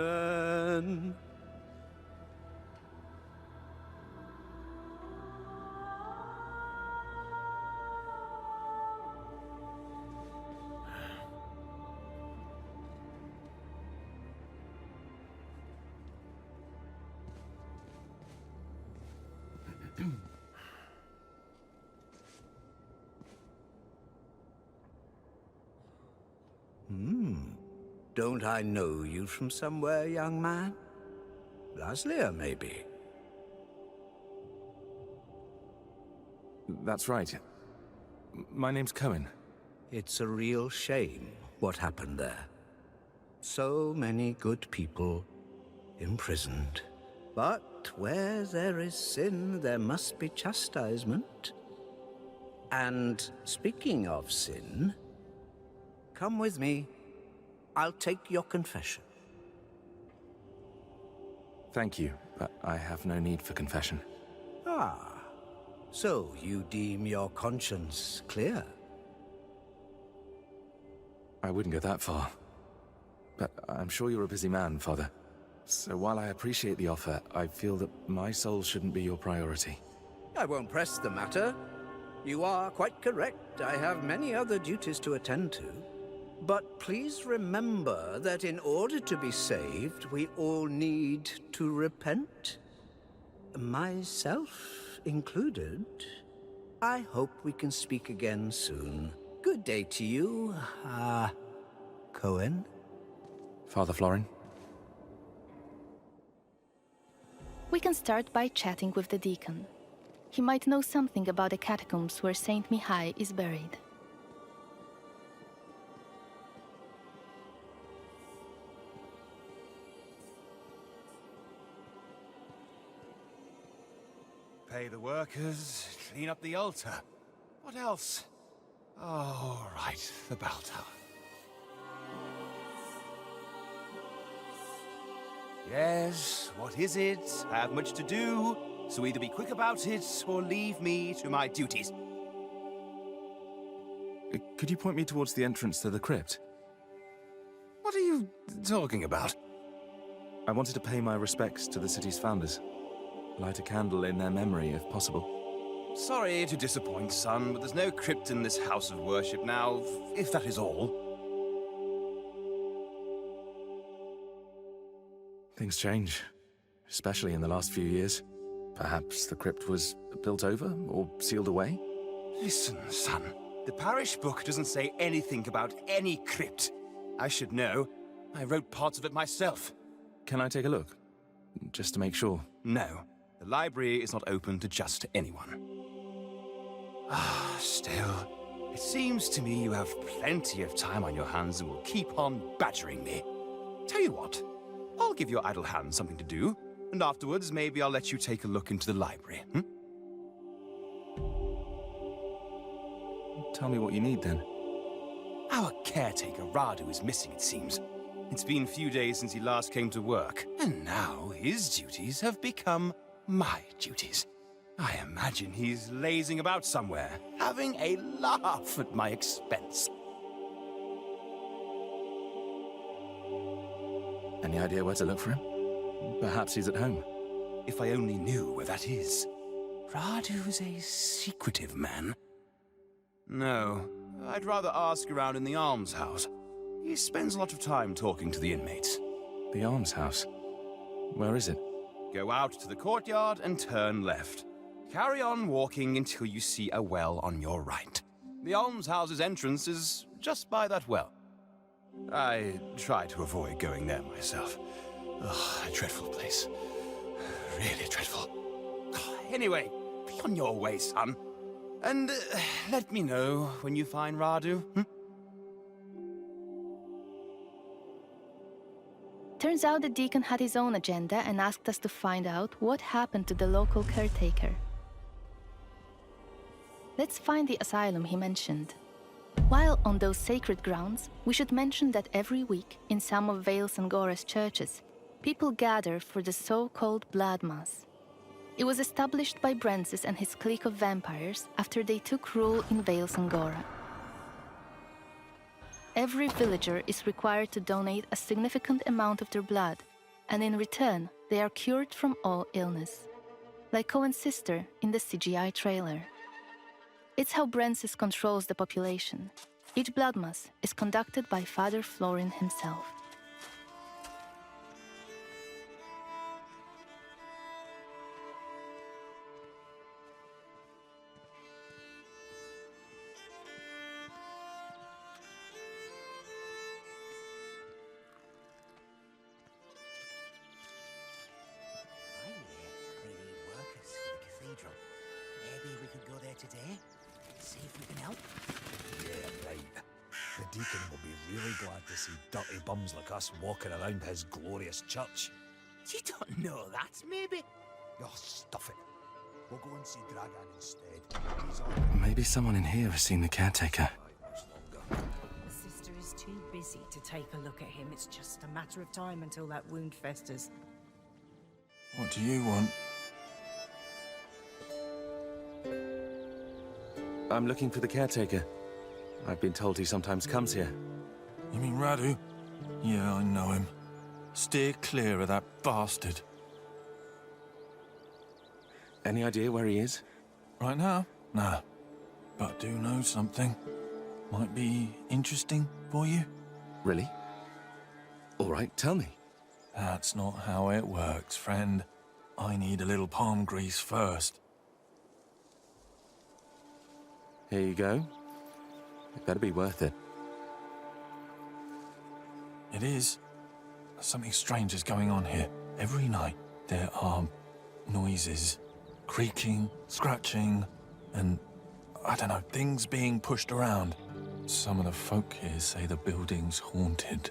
Speaker 3: Don't I know you from somewhere, young man? Laslia, maybe?
Speaker 1: That's right. My name's Coen.
Speaker 3: It's a real shame what happened there. So many good people imprisoned. But where there is sin, there must be chastisement. And speaking of sin, come with me. I'll take your confession.
Speaker 1: Thank you, but I have no need for confession.
Speaker 3: Ah, so you deem your conscience clear?
Speaker 1: I wouldn't go that far. But I'm sure you're a busy man, Father. So while I appreciate the offer, I feel that my soul shouldn't be your priority.
Speaker 3: I won't press the matter. You are quite correct. I have many other duties to attend to. But please remember that in order to be saved, we all need to repent. Myself included. I hope we can speak again soon. Good day to you, Coen.
Speaker 1: Father Florin?
Speaker 12: We can start by chatting with the deacon. He might know something about the catacombs where Saint Mihai is buried.
Speaker 2: Pay the workers, clean up the altar. What else? Oh, right, the bell tower. Yes, what is it? I have much to do, so either be quick about it or leave me to my duties.
Speaker 1: Could you point me towards the entrance to the crypt?
Speaker 2: What are you talking about?
Speaker 1: I wanted to pay my respects to the city's founders. Light a candle in their memory, if possible.
Speaker 2: Sorry to disappoint, son, but there's no crypt in this house of worship now, if that is all.
Speaker 1: Things change, especially in the last few years. Perhaps the crypt was built over or sealed away?
Speaker 2: Listen, son. The parish book doesn't say anything about any crypt. I should know. I wrote parts of it myself.
Speaker 1: Can I take a look? Just to make sure.
Speaker 2: No. The library is not open to just anyone. Still, it seems to me you have plenty of time on your hands and will keep on badgering me. Tell you what, I'll give your idle hands something to do, and afterwards maybe I'll let you take a look into the library,
Speaker 1: Tell me what you need, then.
Speaker 2: Our caretaker, Radu, is missing, it seems. It's been a few days since he last came to work, and now his duties have become my duties. I imagine he's lazing about somewhere, having a laugh at my expense.
Speaker 1: Any idea where to look for him? Perhaps he's at home.
Speaker 2: If I only knew where that is. Radu's a secretive man. No, I'd rather ask around in the almshouse. He spends a lot of time talking to the inmates.
Speaker 1: The almshouse? Where is it?
Speaker 2: Go out to the courtyard and turn left. Carry on walking until you see a well on your right. The almshouse's entrance is just by that well. I try to avoid going there myself. Ugh, a dreadful place. Really dreadful. Anyway, be on your way, son. And let me know when you find Radu.
Speaker 12: Turns out the deacon had his own agenda and asked us to find out what happened to the local caretaker. Let's find the asylum he mentioned. While on those sacred grounds, we should mention that every week, in some of Vales and Gora's churches, people gather for the so-called Blood Mass. It was established by Brensis and his clique of vampires after they took rule in Vales and Gora. Every villager is required to donate a significant amount of their blood, and in return, they are cured from all illness. Like Coen's sister in the CGI trailer. It's how Brensis controls the population. Each blood mass is conducted by Father Florin himself.
Speaker 16: Maybe we could go there today, see if we can help.
Speaker 14: Yeah, right. The deacon will be really glad to see dirty bums like us walking around his glorious church.
Speaker 16: You don't know that, maybe?
Speaker 14: Oh, stuff it. We'll go and see Dragan instead. He's on.
Speaker 1: Maybe someone in here has seen the caretaker.
Speaker 9: The sister is too busy to take a look at him. It's just a matter of time until that wound festers.
Speaker 13: What do you want?
Speaker 1: I'm looking for the caretaker. I've been told he sometimes comes here.
Speaker 13: You mean Radu? Yeah, I know him. Steer clear of that bastard.
Speaker 1: Any idea where he is?
Speaker 13: Right now? Nah. But I do know something. Might be interesting for you.
Speaker 1: Really? All right, tell me.
Speaker 13: That's not how it works, friend. I need a little palm grease first.
Speaker 1: Here you go. It better be worth it.
Speaker 13: It is. Something strange is going on here. Every night there are noises. Creaking, scratching, and I don't know, things being pushed around. Some of the folk here say the building's haunted.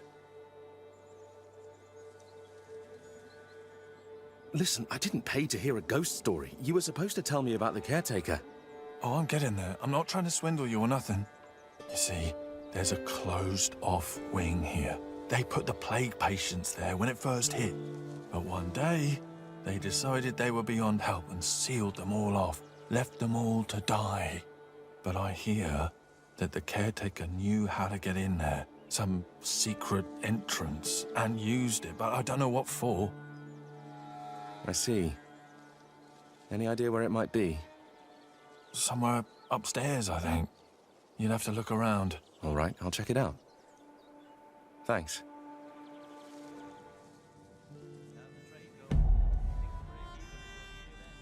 Speaker 1: Listen, I didn't pay to hear a ghost story. You were supposed to tell me about the caretaker.
Speaker 13: Oh, I'm getting there. I'm not trying to swindle you or nothing. You see, there's a closed-off wing here. They put the plague patients there when it first hit. But one day, they decided they were beyond help and sealed them all off, left them all to die. But I hear that the caretaker knew how to get in there, some secret entrance, and used it, but I don't know what for.
Speaker 1: I see. Any idea where it might be?
Speaker 13: Somewhere upstairs, I think. You'd have to look around.
Speaker 1: All right, I'll check it out. Thanks.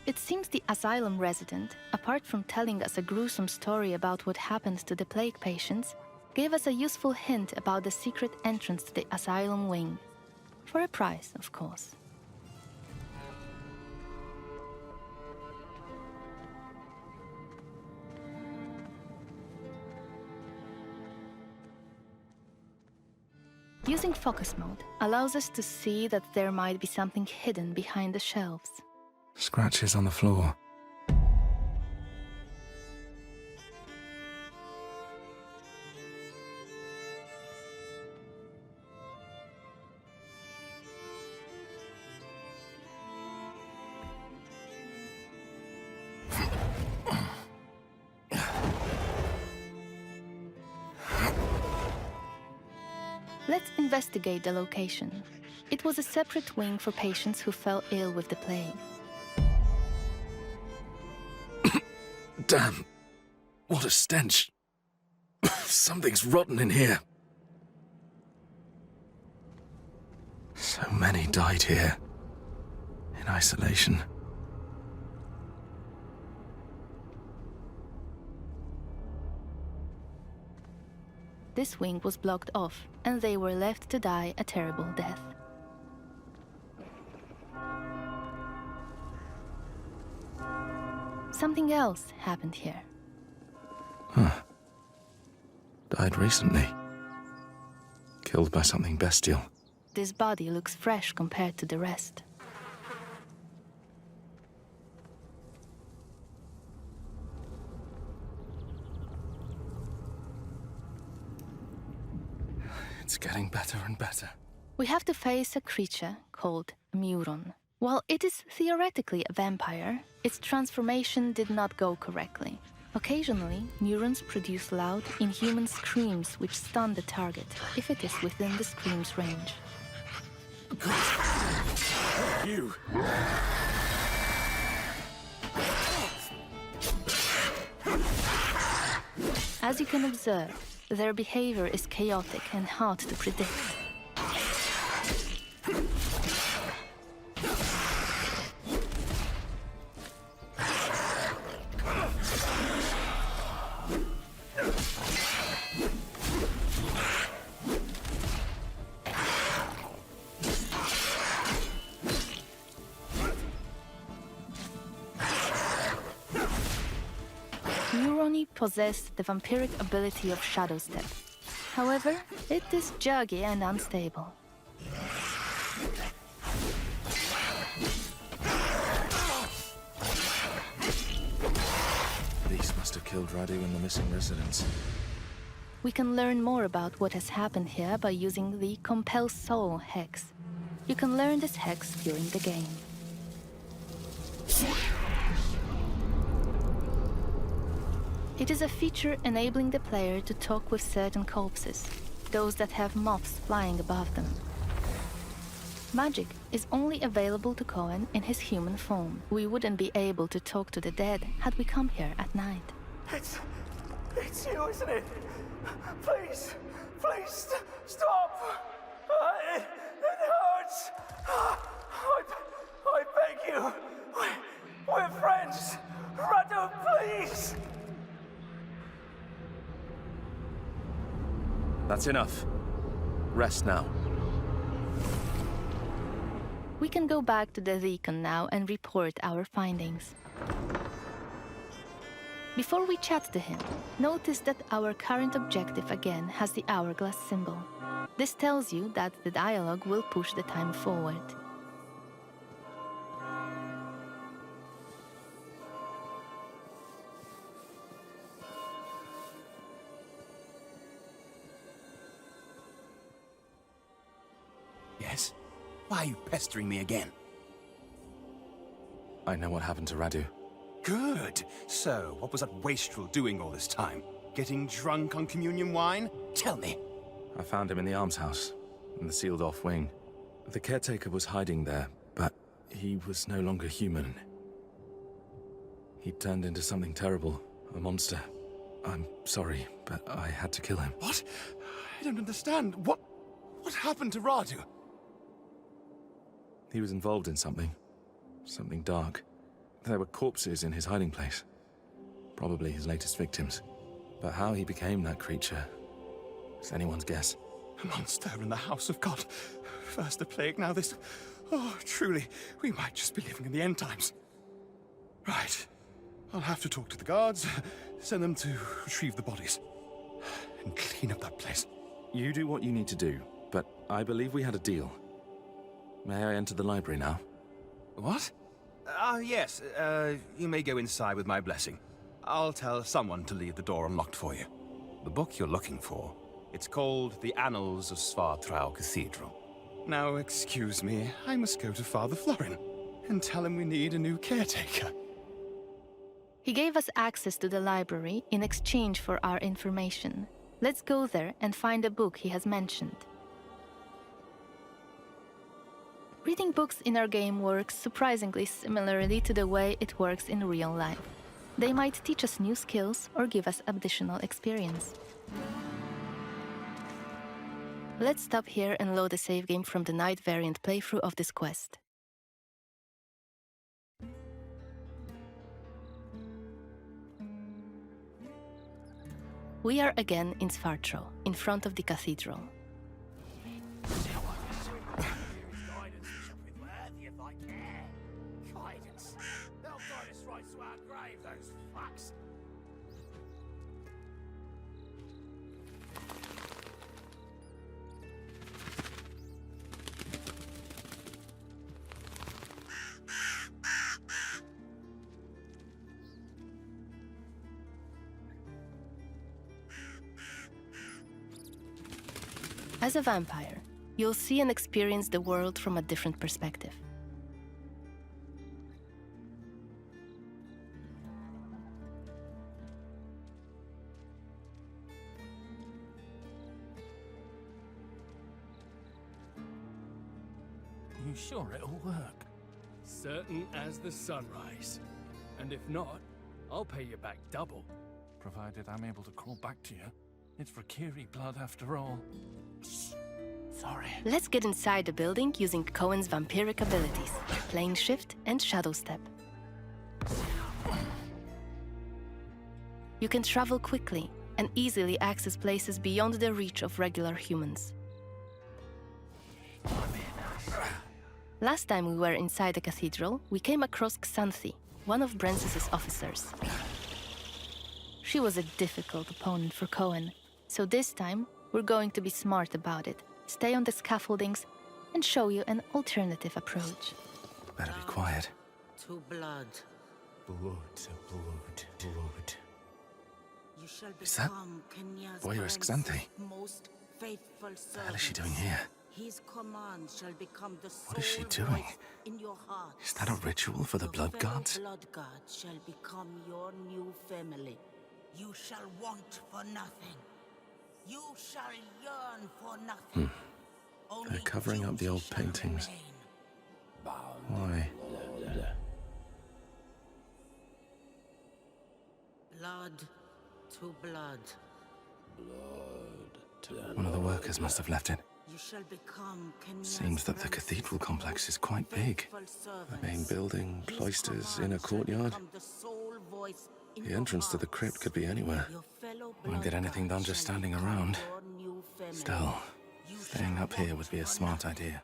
Speaker 12: It seems the asylum resident, apart from telling us a gruesome story about what happened to the plague patients, gave us a useful hint about the secret entrance to the asylum wing. For a price, of course. Using focus mode allows us to see that there might be something hidden behind the shelves.
Speaker 1: Scratches on the floor.
Speaker 12: Let's investigate the location. It was a separate wing for patients who fell ill with the plague.
Speaker 1: Damn. What a stench. Something's rotten in here. So many died here. In isolation.
Speaker 12: This wing was blocked off, and they were left to die a terrible death. Something else happened here.
Speaker 1: Huh. Died recently. Killed by something bestial.
Speaker 12: This body looks fresh compared to the rest.
Speaker 1: It's getting better and better.
Speaker 12: We have to face a creature called Muron. While it is theoretically a vampire, its transformation did not go correctly. Occasionally, Murons produce loud, inhuman screams which stun the target, if it is within the scream's range.
Speaker 1: You!
Speaker 12: As you can observe, their behavior is chaotic and hard to predict. Muroni possess the vampiric ability of shadow step. However, it is juggy and unstable.
Speaker 1: These must have killed Radu and the missing residents.
Speaker 12: We can learn more about what has happened here by using the Compel Soul hex. You can learn this hex during the game. It is a feature enabling the player to talk with certain corpses, those that have moths flying above them. Magic is only available to Coen in his human form. We wouldn't be able to talk to the dead had we come here at night.
Speaker 5: It's you, isn't it? Please, please, stop! It hurts! I beg you! We're friends! Radu, please!
Speaker 1: That's enough. Rest now.
Speaker 12: We can go back to the Deacon now and report our findings. Before we chat to him, notice that our current objective again has the hourglass symbol. This tells you that the dialogue will push the time forward.
Speaker 2: Yes? Why are you pestering me again?
Speaker 1: I know what happened to Radu.
Speaker 2: Good. So, what was that wastrel doing all this time? Getting drunk on communion wine? Tell me.
Speaker 1: I found him in the almshouse, in the sealed-off wing. The caretaker was hiding there, but he was no longer human. He turned into something terrible, a monster. I'm sorry, but I had to kill him.
Speaker 2: What? I don't understand. What happened to Radu?
Speaker 1: He was involved in something dark. There were corpses in his hiding place. Probably his latest victims. But how he became that creature is anyone's guess.
Speaker 2: A monster in the house of God. First the plague, now this. Oh, truly, we might just be living in the end times. Right. I'll have to talk to the guards, send them to retrieve the bodies, and clean up that place.
Speaker 1: You do what you need to do, but I believe we had a deal. May I enter the library now?
Speaker 2: What? Yes. You may go inside with my blessing. I'll tell someone to leave the door unlocked for you. The book you're looking for, it's called The Annals of Svartrau Cathedral. Now, excuse me, I must go to Father Florin and tell him we need a new caretaker.
Speaker 12: He gave us access to the library in exchange for our information. Let's go there and find a book he has mentioned. Reading books in our game works surprisingly similarly to the way it works in real life. They might teach us new skills or give us additional experience. Let's stop here and load a save game from the night variant playthrough of this quest. We are again in Svartro, in front of the cathedral.
Speaker 5: Guidance. They'll guide us right to our grave, those fucks.
Speaker 12: As a vampire, you'll see and experience the world from a different perspective.
Speaker 17: You sure it'll work? Certain as the sunrise. And if not, I'll pay you back double.
Speaker 13: Provided I'm able to crawl back to you. It's for Kiri blood after all. Sorry.
Speaker 12: Let's get inside the building using Coen's vampiric abilities, Plane Shift and Shadow Step. You can travel quickly and easily access places beyond the reach of regular humans. Last time we were inside the cathedral, we came across Xanthi, one of Brensis's officers. She was a difficult opponent for Coen, so this time we're going to be smart about it, stay on the scaffoldings, and show you an alternative approach.
Speaker 1: Better be quiet.
Speaker 16: To blood.
Speaker 1: Blood, blood, blood.
Speaker 16: You shall
Speaker 1: Is that
Speaker 16: become Kenya's
Speaker 1: Boyer's
Speaker 16: prince's
Speaker 1: Xanthi?
Speaker 16: most faithful servant.
Speaker 1: What the hell is she doing here?
Speaker 16: His command shall become the
Speaker 1: What is she
Speaker 16: sole
Speaker 1: doing?
Speaker 16: voice in your heart.
Speaker 1: Is that a ritual for the blood
Speaker 16: fellow
Speaker 1: gods?
Speaker 16: blood god shall become your new family. You shall want for nothing. You shall yearn for nothing.
Speaker 1: They're covering up the old paintings. Why?
Speaker 16: Blood to blood.
Speaker 1: One of the workers must have left it.
Speaker 16: You shall become Kenya's
Speaker 1: Seems that the cathedral complex is quite big.
Speaker 16: faithful
Speaker 1: A main building, cloisters, inner courtyard.
Speaker 16: the sole voice in
Speaker 1: The
Speaker 16: your
Speaker 1: entrance to the crypt could be anywhere.
Speaker 16: Your fellow
Speaker 1: Won't get anything done just standing around.
Speaker 16: your new family.
Speaker 1: Still, staying up here would be a smart idea.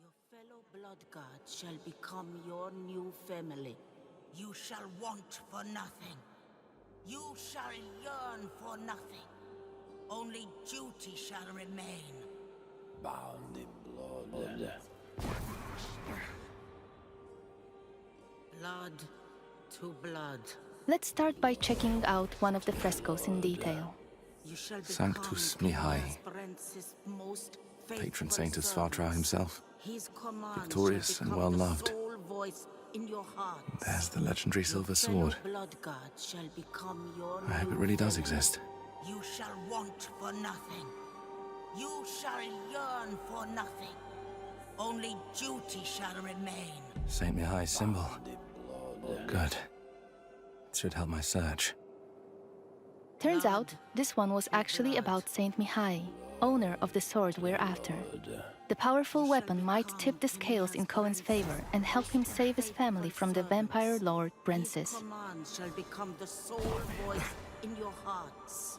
Speaker 16: Your fellow blood god shall become your new family. You shall want for nothing. You shall yearn for nothing. Only duty shall remain.
Speaker 17: Bound in blood.
Speaker 16: Blood to blood.
Speaker 12: Let's start by checking out one of the frescoes in detail.
Speaker 16: You shall
Speaker 1: Sanctus
Speaker 16: become
Speaker 1: Mihai,
Speaker 16: Kenya's prince's most
Speaker 1: patron
Speaker 16: faithful
Speaker 1: saint of
Speaker 16: servant.
Speaker 1: Svartra himself.
Speaker 16: His command
Speaker 1: Victorious
Speaker 16: shall
Speaker 1: and
Speaker 16: become the
Speaker 1: well-loved.
Speaker 16: sole voice in your heart.
Speaker 1: There's the legendary silver
Speaker 16: Fellow
Speaker 1: sword.
Speaker 16: blood god shall become your
Speaker 1: I hope
Speaker 16: new
Speaker 1: it really does
Speaker 16: family.
Speaker 1: exist.
Speaker 16: You shall want for nothing. You shall yearn for nothing. Only duty shall remain.
Speaker 1: Saint Mihai's symbol. Good. It should help my search.
Speaker 12: Turns out, this one was actually about Saint Mihai, owner of the sword we're after. The powerful weapon might tip the scales in Coen's favor and help him save his family from the vampire lord Brensis.
Speaker 16: Command shall become the sole voice in your hearts.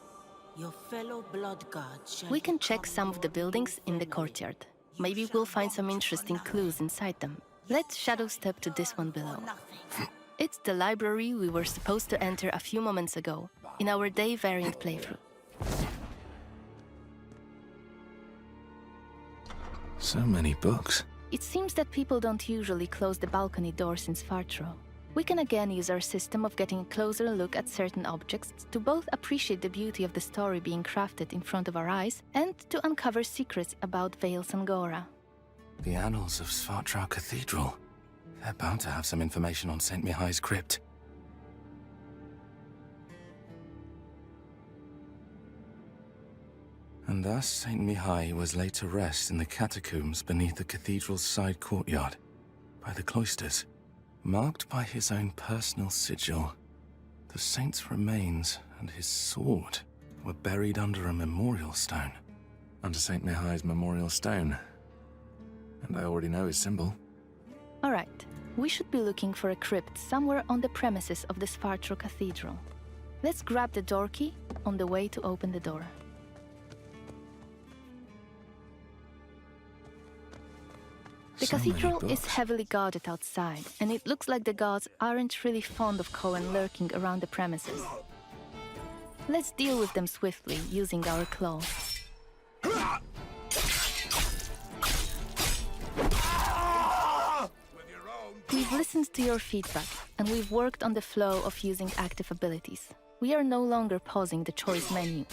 Speaker 16: Your fellow blood god shall
Speaker 12: We can check some of the buildings in the courtyard. Maybe we'll find some interesting clues inside them. Let's shadow step to this one below. It's the library we were supposed to enter a few moments ago, in our day variant playthrough.
Speaker 1: So many books.
Speaker 12: It seems that people don't usually close the balcony doors in Svartro. We can again use our system of getting a closer look at certain objects to both appreciate the beauty of the story being crafted in front of our eyes and to uncover secrets about Vale Sangora.
Speaker 1: The annals of Svartra Cathedral. They're bound to have some information on Saint Mihai's crypt. And thus Saint Mihai was laid to rest in the catacombs beneath the cathedral's side courtyard, by the cloisters. Marked by his own personal sigil, the saint's remains and his sword were buried under a memorial stone. Under Saint Mihai's memorial stone. And I already know his symbol.
Speaker 12: Alright, we should be looking for a crypt somewhere on the premises of the Svartro Cathedral. Let's grab the door key on the way to open the door. The cathedral is heavily guarded outside, and it looks like the guards aren't really fond of Coen lurking around the premises. Let's deal with them swiftly, using our claws. We've listened to your feedback, and we've worked on the flow of using active abilities. We are no longer pausing the choice menu.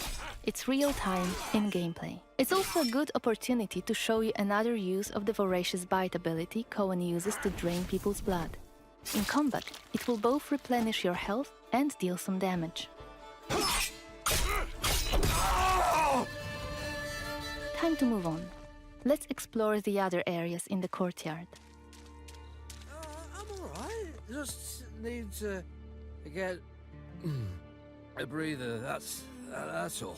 Speaker 12: It's real-time, in gameplay. It's also a good opportunity to show you another use of the Voracious Bite ability Coen uses to drain people's blood. In combat, it will both replenish your health and deal some damage. Time to move on. Let's explore the other areas in the courtyard.
Speaker 18: I'm alright. Just need to get a breather. That's all.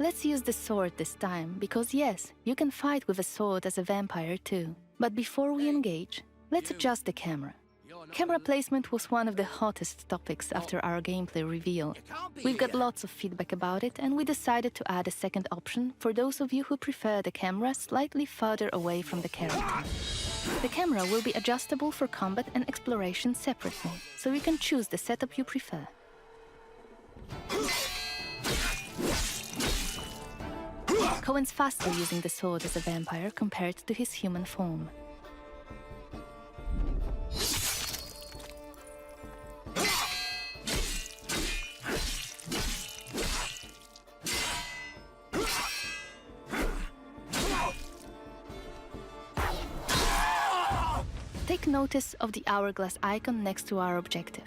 Speaker 12: Let's use the sword this time, because yes, you can fight with a sword as a vampire too. But before we engage, let's adjust the camera. Camera placement was one of the hottest topics after our gameplay reveal. We've got lots of feedback about it, and we decided to add a second option for those of you who prefer the camera slightly further away from the character. The camera will be adjustable for combat and exploration separately, so you can choose the setup you prefer. Coen's faster using the sword as a vampire compared to his human form. Take notice of the hourglass icon next to our objective.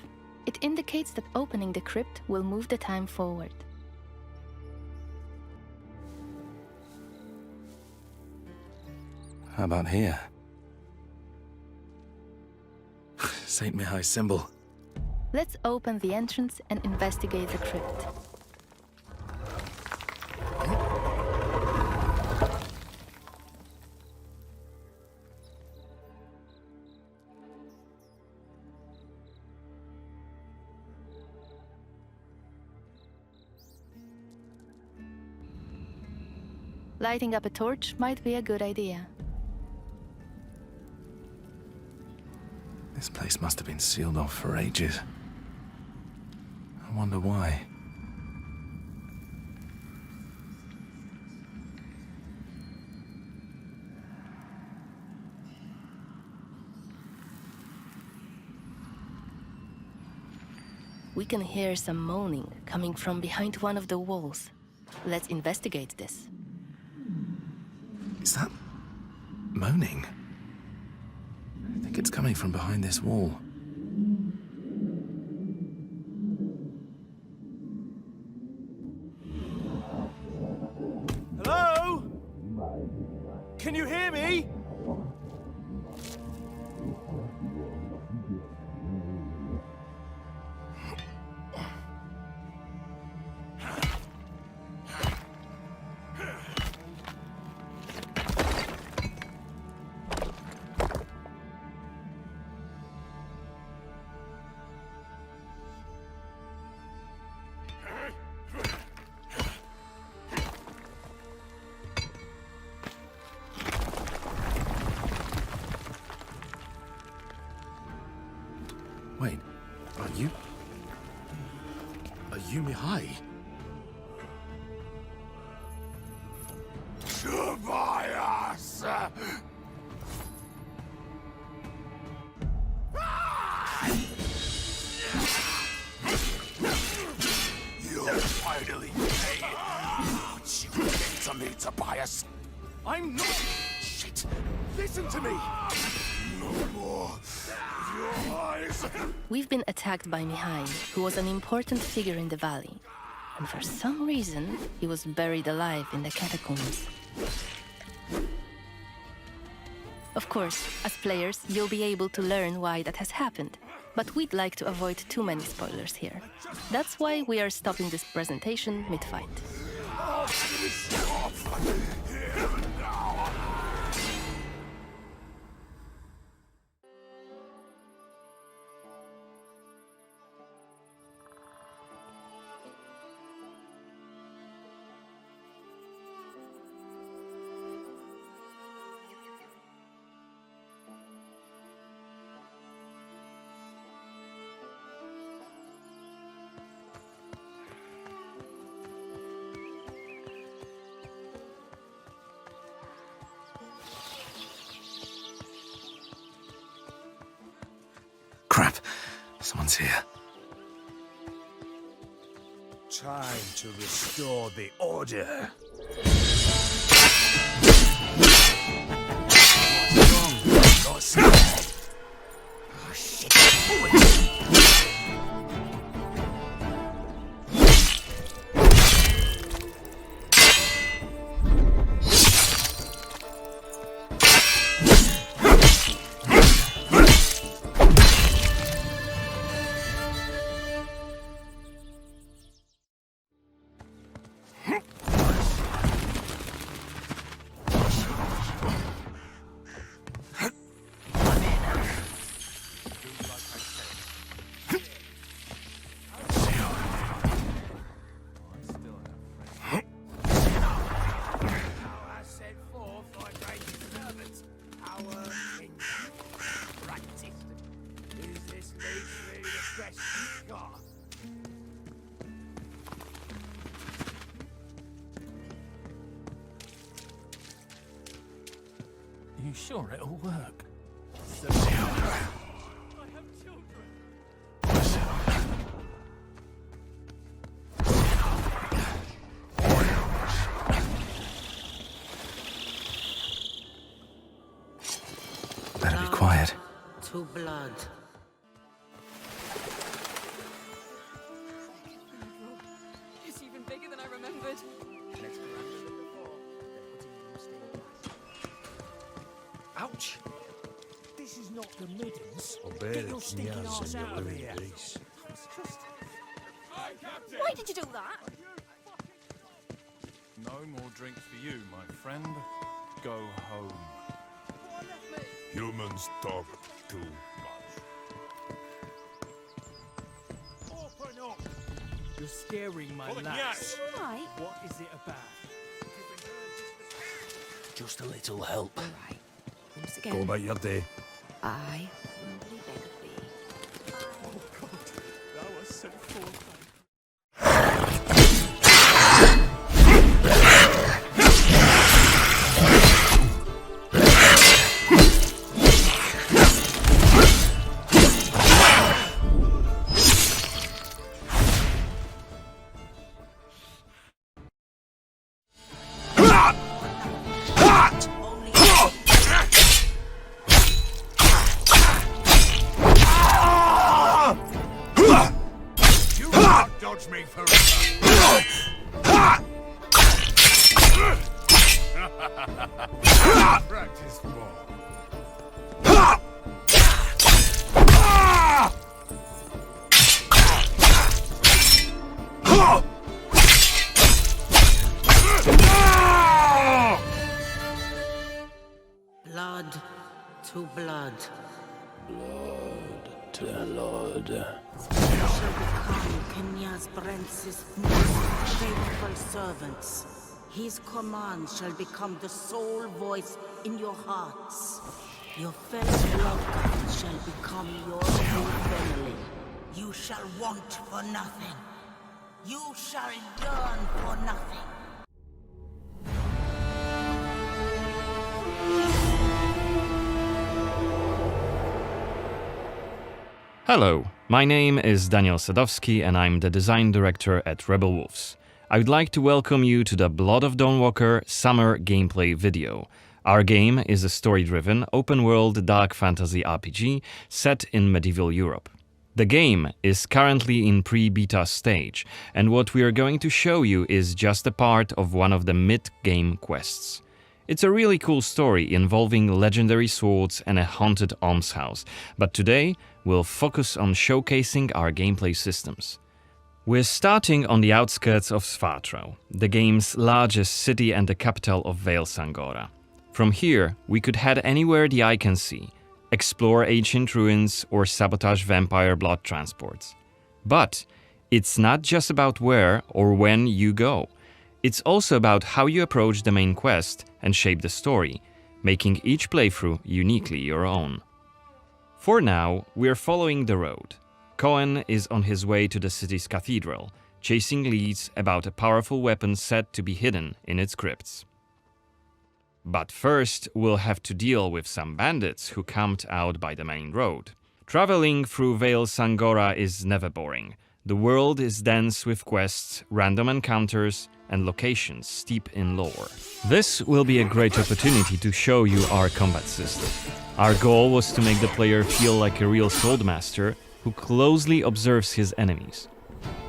Speaker 12: It indicates that opening the crypt will move the time forward.
Speaker 1: How about here? Saint Mihai's symbol.
Speaker 12: Let's open the entrance and investigate the crypt. Lighting up a torch might be a good idea.
Speaker 1: This place must have been sealed off for ages. I wonder why.
Speaker 12: We can hear some moaning coming from behind one of the walls. Let's investigate this.
Speaker 1: Is that moaning? I think it's coming from behind this wall.
Speaker 2: Hello? Can you hear me?
Speaker 1: Wait, are you Mihai?
Speaker 2: Tobias! You finally paid. What you did to me, Tobias. I'm not... Shit! Listen to me! No more. Your eyes.
Speaker 12: We've been attacked by Mihai, who was an important figure in the valley. And for some reason, he was buried alive in the catacombs. Of course, as players, you'll be able to learn why that has happened, but we'd like to avoid too many spoilers here. That's why we are stopping this presentation mid-fight.
Speaker 1: Crap. Someone's here.
Speaker 5: Time to restore the order. What's wrong? Got scared. Oh, shit.
Speaker 13: Are you sure it'll work?
Speaker 1: Better be quiet.
Speaker 16: To blood.
Speaker 8: It's even bigger than I remembered.
Speaker 5: Ouch! This is not the middens.
Speaker 14: I'll bear
Speaker 5: Get
Speaker 14: the
Speaker 5: your stinking
Speaker 14: kniars
Speaker 5: arse
Speaker 14: in
Speaker 5: out of
Speaker 14: your
Speaker 5: here.
Speaker 14: piece.
Speaker 8: Why did you do that?
Speaker 13: No more drinks for you, my friend. Go home.
Speaker 14: Humans talk too much.
Speaker 5: Open up! You're scaring my
Speaker 13: Well,
Speaker 5: lads.
Speaker 13: yes.
Speaker 8: Right.
Speaker 5: What is it about?
Speaker 14: Just a little help.
Speaker 10: All right. Once again,
Speaker 14: Go about your day.
Speaker 10: I humbly beg of thee.
Speaker 13: Thou hast sent forth.
Speaker 5: Dodge me forever. Practice more.
Speaker 16: Blood to blood.
Speaker 14: Blood to blood.
Speaker 16: Shall become Kenya's Prince's most faithful servants. His command shall become the sole voice in your hearts. Your fellow bloodguards shall become your new family. You shall want for nothing. You shall yearn for nothing.
Speaker 19: Hello, my name is Daniel Sadowski and I'm the design director at Rebel Wolves. I would like to welcome you to the Blood of Dawnwalker summer gameplay video. Our game is a story-driven, open-world dark fantasy RPG set in medieval Europe. The game is currently in pre-beta stage, and what we are going to show you is just a part of one of the mid-game quests. It's a really cool story involving legendary swords and a haunted almshouse, but today we'll focus on showcasing our gameplay systems. We're starting on the outskirts of Svatro, the game's largest city and the capital of Vale Sangora. From here, we could head anywhere the eye can see, explore ancient ruins or sabotage vampire blood transports. But it's not just about where or when you go. It's also about how you approach the main quest and shape the story, making each playthrough uniquely your own. For now, we're following the road. Coen is on his way to the city's cathedral, chasing leads about a powerful weapon said to be hidden in its crypts. But first, we'll have to deal with some bandits who camped out by the main road. Traveling through Vale Sangora is never boring. The world is dense with quests, random encounters, and locations steep in lore. This will be a great opportunity to show you our combat system. Our goal was to make the player feel like a real swordmaster who closely observes his enemies.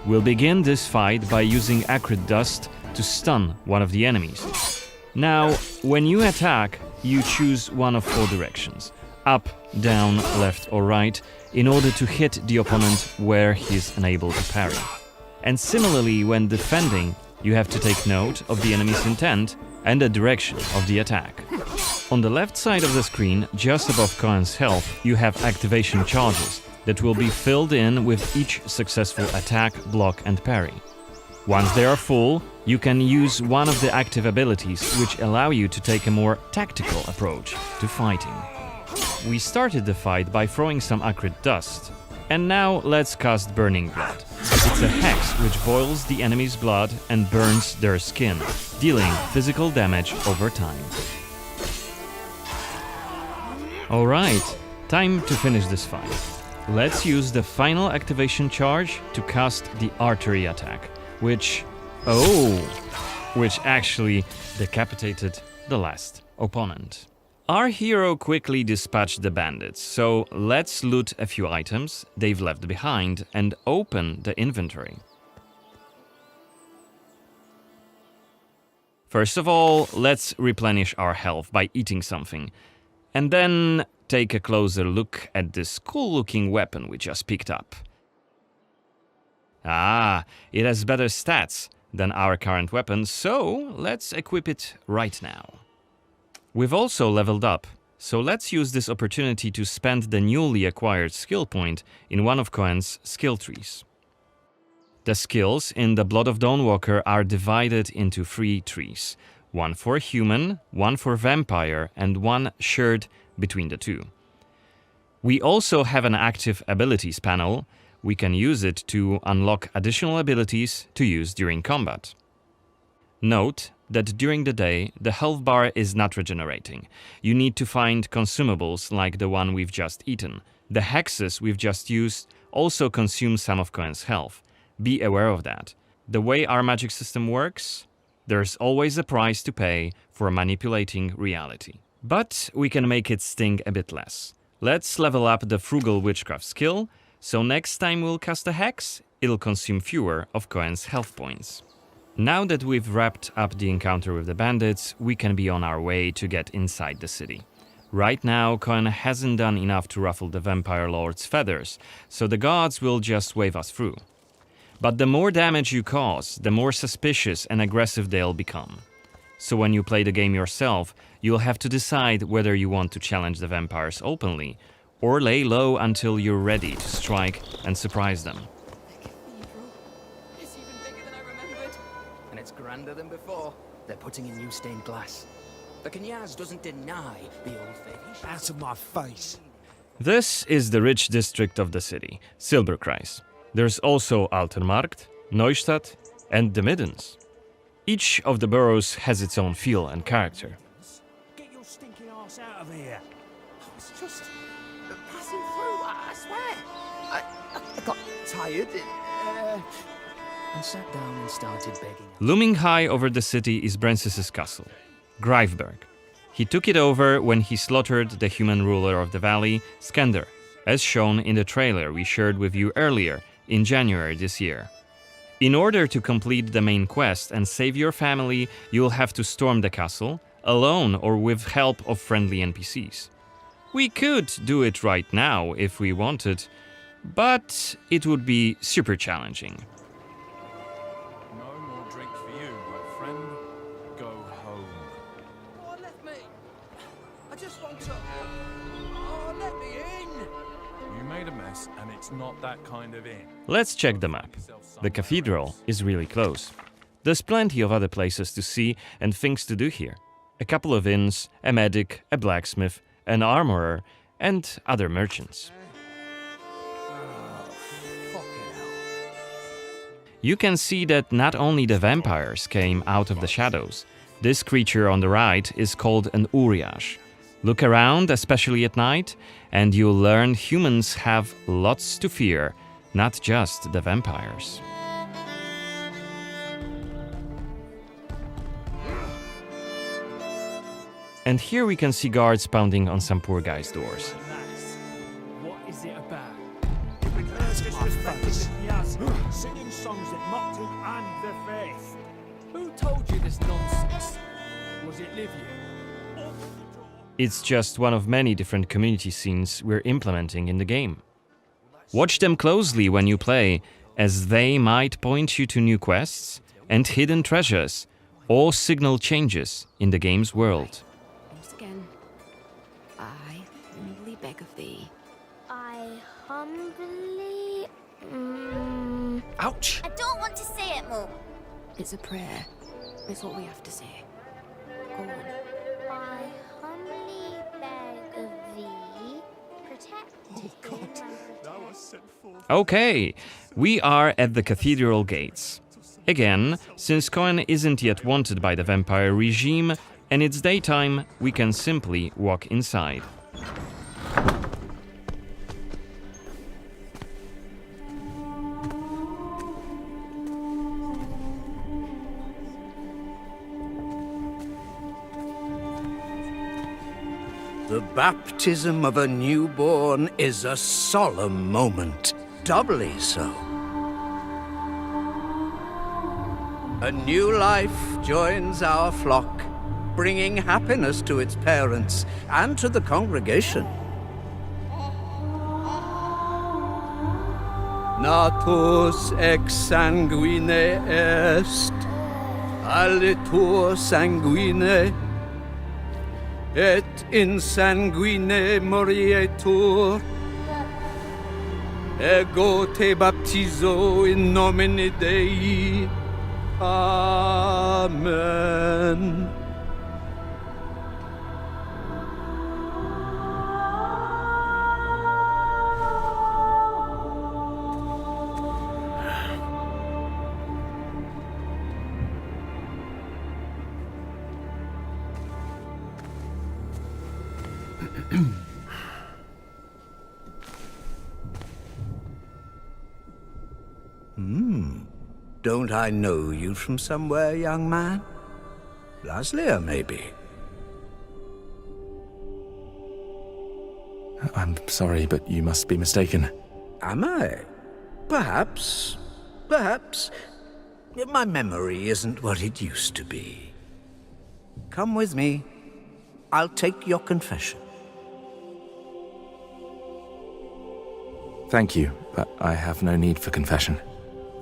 Speaker 19: We'll begin this fight by using acrid dust to stun one of the enemies. Now, when you attack, you choose one of 4 directions: up, down, left or right, in order to hit the opponent where he's unable to parry. And similarly, when defending, you have to take note of the enemy's intent and the direction of the attack. On the left side of the screen, just above Coen's health, you have activation charges that will be filled in with each successful attack, block and parry. Once they are full, you can use one of the active abilities which allow you to take a more tactical approach to fighting. We started the fight by throwing some acrid dust, and now let's cast Burning Blood. It's a hex which boils the enemy's blood and burns their skin, dealing physical damage over time. Alright, time to finish this fight. Let's use the final activation charge to cast the artery attack, which actually decapitated the last opponent. Our hero quickly dispatched the bandits, so let's loot a few items they've left behind and open the inventory. First of all, let's replenish our health by eating something, and then take a closer look at this cool-looking weapon we just picked up. Ah, it has better stats than our current weapon, so let's equip it right now. We've also leveled up, so let's use this opportunity to spend the newly acquired skill point in one of Coen's skill trees. The skills in the Blood of Dawnwalker are divided into 3 trees, one for human, one for vampire, and one shared between the 2. We also have an active abilities panel. We can use it to unlock additional abilities to use during combat. Note that during the day, the health bar is not regenerating. You need to find consumables like the one we've just eaten. The hexes we've just used also consume some of Coen's health. Be aware of that. The way our magic system works, there's always a price to pay for manipulating reality. But we can make it sting a bit less. Let's level up the Frugal Witchcraft skill, so next time we'll cast a hex, it'll consume fewer of Coen's health points. Now that we've wrapped up the encounter with the bandits, we can be on our way to get inside the city. Right now, Coen hasn't done enough to ruffle the Vampire Lord's feathers, so the gods will just wave us through. But the more damage you cause, the more suspicious and aggressive they'll become. So when you play the game yourself, you'll have to decide whether you want to challenge the vampires openly, or lay low until you're ready to strike and surprise them.
Speaker 7: It's even bigger than I remembered. And it's grander than before. They're putting in new stained glass. The Knyaz doesn't deny the old faith.
Speaker 5: Out of my face.
Speaker 19: This is the rich district of the city, Silberkreis. There's also Altermarkt, Neustadt, and the Middens. Each of the boroughs has its own feel and character.
Speaker 5: Get your stinking ass out of here.
Speaker 7: I was just passing through, I swear. I got tired and sat down and started begging.
Speaker 19: Looming high over the city is Brancis's castle, Greifberg. He took it over when he slaughtered the human ruler of the valley, Skender, as shown in the trailer we shared with you earlier in January this year. In order to complete the main quest and save your family, you'll have to storm the castle, alone or with help of friendly NPCs. We could do it right now if we wanted, but it would be super challenging.
Speaker 13: No more drink for you, my friend. Go home.
Speaker 18: Oh, let me. I just want to. Oh, let me in.
Speaker 13: You made a mess, and it's not that kind of inn.
Speaker 19: Let's check the map. The cathedral is really close. There's plenty of other places to see and things to do here. A couple of inns, a medic, a blacksmith, an armorer, and other merchants. You can see that not only the vampires came out of the shadows. This creature on the right is called an Uriash. Look around, especially at night, and you'll learn humans have lots to fear, not just the vampires. And here we can see guards pounding on some poor guy's doors.
Speaker 17: What is it about?
Speaker 5: Disrespecting the Knyaz, singing songs that mocked him and the faith.
Speaker 17: Who told you this nonsense? Was it Livia?
Speaker 19: It's just one of many different community scenes we're implementing in the game. Watch them closely when you play, as they might point you to new quests and hidden treasures, or signal changes in the game's world.
Speaker 10: Once again, I humbly beg of thee.
Speaker 20: I humbly...
Speaker 19: Ouch!
Speaker 20: I don't want to say it, Mum.
Speaker 10: It's a prayer. It's what we have to say. Go on.
Speaker 20: I humbly beg of thee, protect him and
Speaker 19: Okay, we are at the cathedral gates. Again, since Coen isn't yet wanted by the vampire regime and it's daytime, we can simply walk inside.
Speaker 3: The baptism of a newborn is a solemn moment, doubly so. A new life joins our flock, bringing happiness to its parents and to the congregation. Natus ex sanguine est, alitur sanguine, et in sanguine morietur. Ego te baptizo in nomine Dei. Amen. Don't I know you from somewhere, young man? Laslia, maybe?
Speaker 1: I'm sorry, but you must be mistaken.
Speaker 3: Am I? Perhaps. Perhaps. My memory isn't what it used to be. Come with me. I'll take your confession.
Speaker 1: Thank you, but I have no need for confession.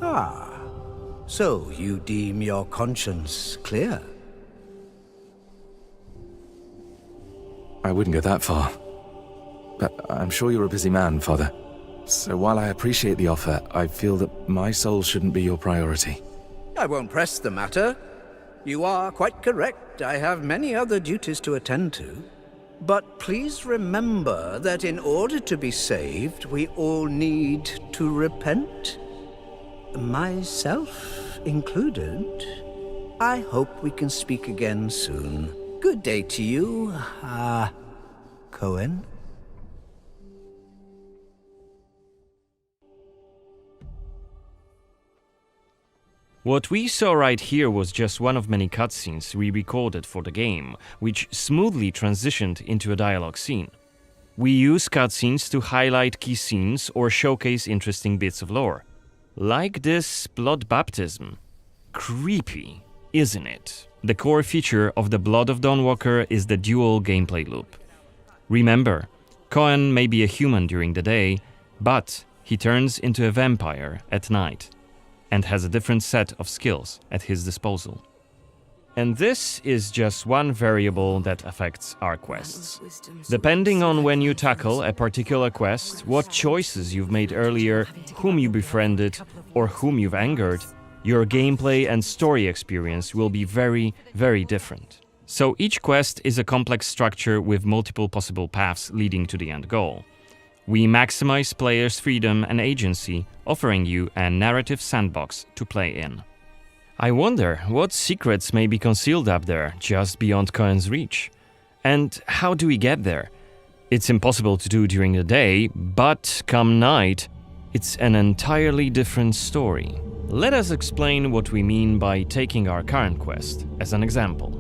Speaker 3: Ah. So you deem your conscience clear?
Speaker 1: I wouldn't go that far. But I'm sure you're a busy man, Father. So while I appreciate the offer, I feel that my soul shouldn't be your priority.
Speaker 3: I won't press the matter. You are quite correct. I have many other duties to attend to. But please remember that in order to be saved, we all need to repent. Myself included. I hope we can speak again soon. Good day to you, Coen.
Speaker 19: What we saw right here was just one of many cutscenes we recorded for the game, which smoothly transitioned into a dialogue scene. We use cutscenes to highlight key scenes or showcase interesting bits of lore. Like this blood baptism. Creepy. isn't it? The core feature of the Blood of Dawnwalker is the dual gameplay loop. Remember, Coen may be a human during the day, but he turns into a vampire at night and has a different set of skills at his disposal. And this is just one variable that affects our quests. Depending on when you tackle a particular quest, what choices you've made earlier, whom you befriended, or whom you've angered, your gameplay and story experience will be very, very different. So each quest is a complex structure with multiple possible paths leading to the end goal. We maximize players' freedom and agency, offering you a narrative sandbox to play in. I wonder what secrets may be concealed up there, just beyond Coen's reach. And how do we get there? It's impossible to do during the day, but come night, it's an entirely different story. Let us explain what we mean by taking our current quest as an example.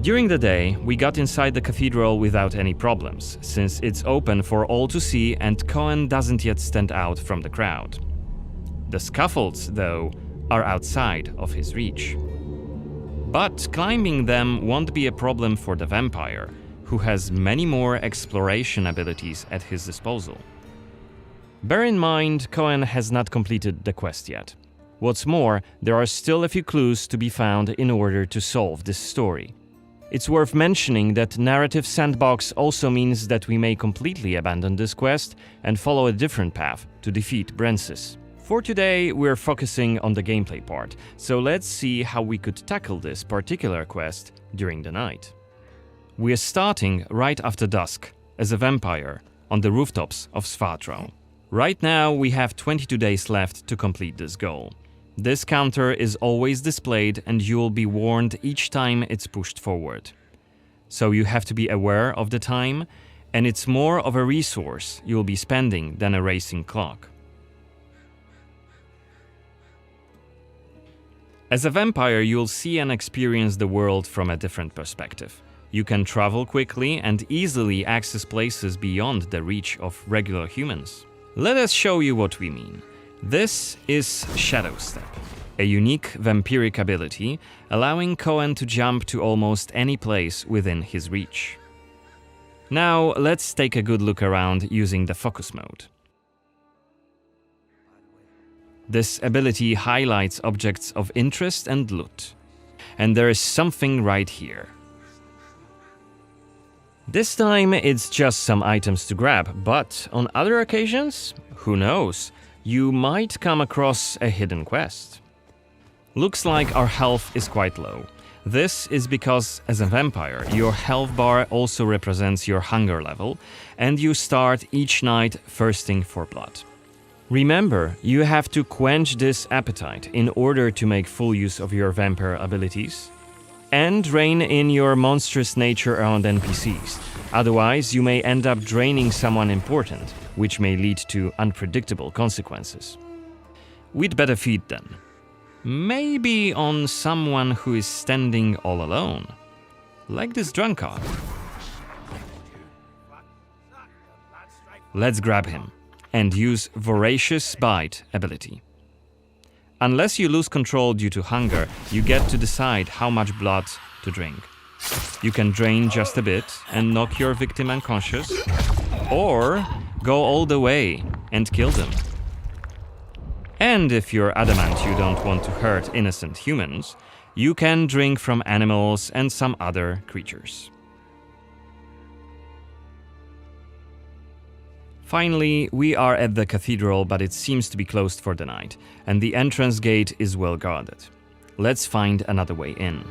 Speaker 19: During the day, we got inside the cathedral without any problems, since it's open for all to see and Coen doesn't yet stand out from the crowd. The scaffolds, though, are outside of his reach. But climbing them won't be a problem for the vampire, who has many more exploration abilities at his disposal. Bear in mind, Coen has not completed the quest yet. What's more, there are still a few clues to be found in order to solve this story. It's worth mentioning that narrative sandbox also means that we may completely abandon this quest and follow a different path to defeat Brensis. For today, we're focusing on the gameplay part, so let's see how we could tackle this particular quest during the night. We're starting right after dusk, as a vampire, on the rooftops of Svatro. Right now, we have 22 days left to complete this goal. This counter is always displayed and you'll be warned each time it's pushed forward. So you have to be aware of the time, and it's more of a resource you'll be spending than a racing clock. As a vampire, you'll see and experience the world from a different perspective. You can travel quickly and easily access places beyond the reach of regular humans. Let us show you what we mean. This is Shadow Step, a unique vampiric ability allowing Coen to jump to almost any place within his reach. Now let's take a good look around using the focus mode. This ability highlights objects of interest and loot. And there is something right here. This time it's just some items to grab, but on other occasions, who knows, you might come across a hidden quest. Looks like our health is quite low. This is because, as a vampire, your health bar also represents your hunger level, and you start each night thirsting for blood. Remember, you have to quench this appetite in order to make full use of your vampire abilities, and rein in your monstrous nature around NPCs. Otherwise, you may end up draining someone important, which may lead to unpredictable consequences. We'd better feed then. Maybe on someone who is standing all alone, like this drunkard. Let's grab him and use Voracious Bite ability. Unless you lose control due to hunger, you get to decide how much blood to drink. You can drain just a bit and knock your victim unconscious, or go all the way and kill them. And if you're adamant you don't want to hurt innocent humans, you can drink from animals and some other creatures. Finally, we are at the cathedral, but it seems to be closed for the night, and the entrance gate is well guarded. Let's find another way in.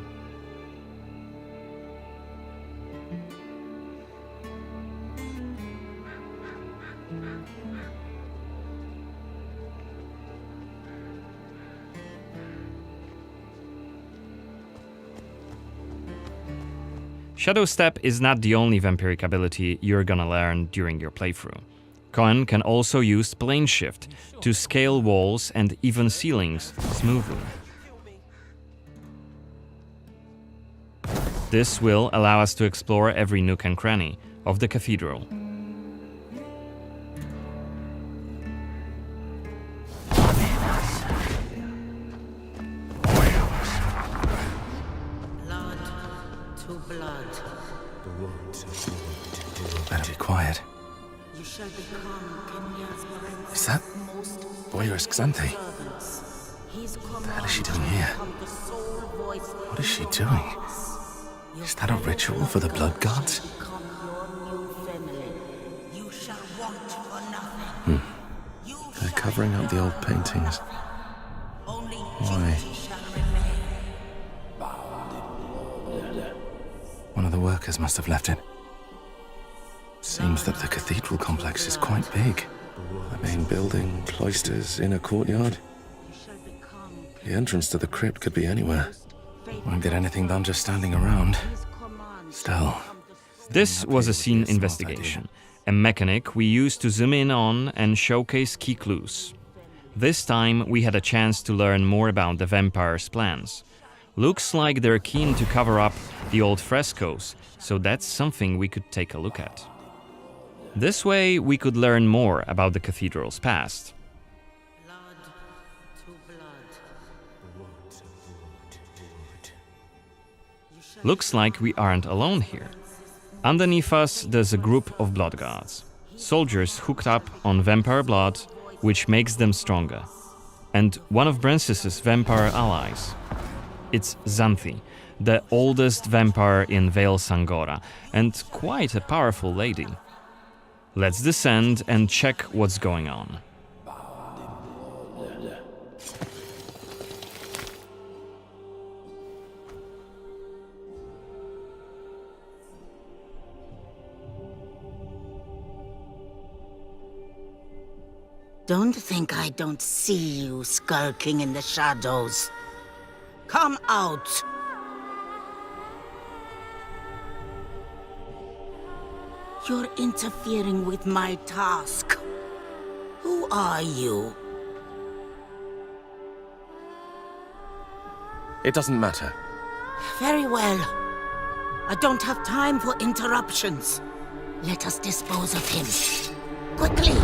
Speaker 19: Shadow Step is not the only vampiric ability you're gonna learn during your playthrough. Coen can also use Plane Shift to scale walls and even ceilings smoothly. This will allow us to explore every nook and cranny of the cathedral.
Speaker 16: blood.
Speaker 1: Better be quiet.
Speaker 16: You shall become Kenya's princess.
Speaker 1: Is that Voyeurs Xanthi? What the hell is she doing here? What is she doing? Is that a ritual for the blood gods?
Speaker 16: You shall want for nothing.
Speaker 1: They're covering up the old paintings. Why? One of the workers must have left it. Seems that the cathedral complex is quite big. The main building, cloisters, inner courtyard. The entrance to the crypt could be anywhere. Won't get anything done just standing around. Still.
Speaker 19: This was a scene investigation, a mechanic we used to zoom in on and showcase key clues. This time we had a chance to learn more about the vampire's plans. Looks like they're keen to cover up the old frescoes, so that's something we could take a look at. This way we could learn more about the cathedral's past. Looks like we aren't alone here. Underneath us there's a group of blood guards, soldiers hooked up on vampire blood, which makes them stronger, and one of Brances's vampire allies. It's Xanthi, the oldest vampire in Vale Sangora, and quite a powerful lady. Let's descend and check what's going on.
Speaker 16: Don't think I don't see you skulking in the shadows. Come out! You're interfering with my task. Who are you?
Speaker 1: It doesn't matter.
Speaker 16: Very well. I don't have time for interruptions. Let us dispose of him. Quickly!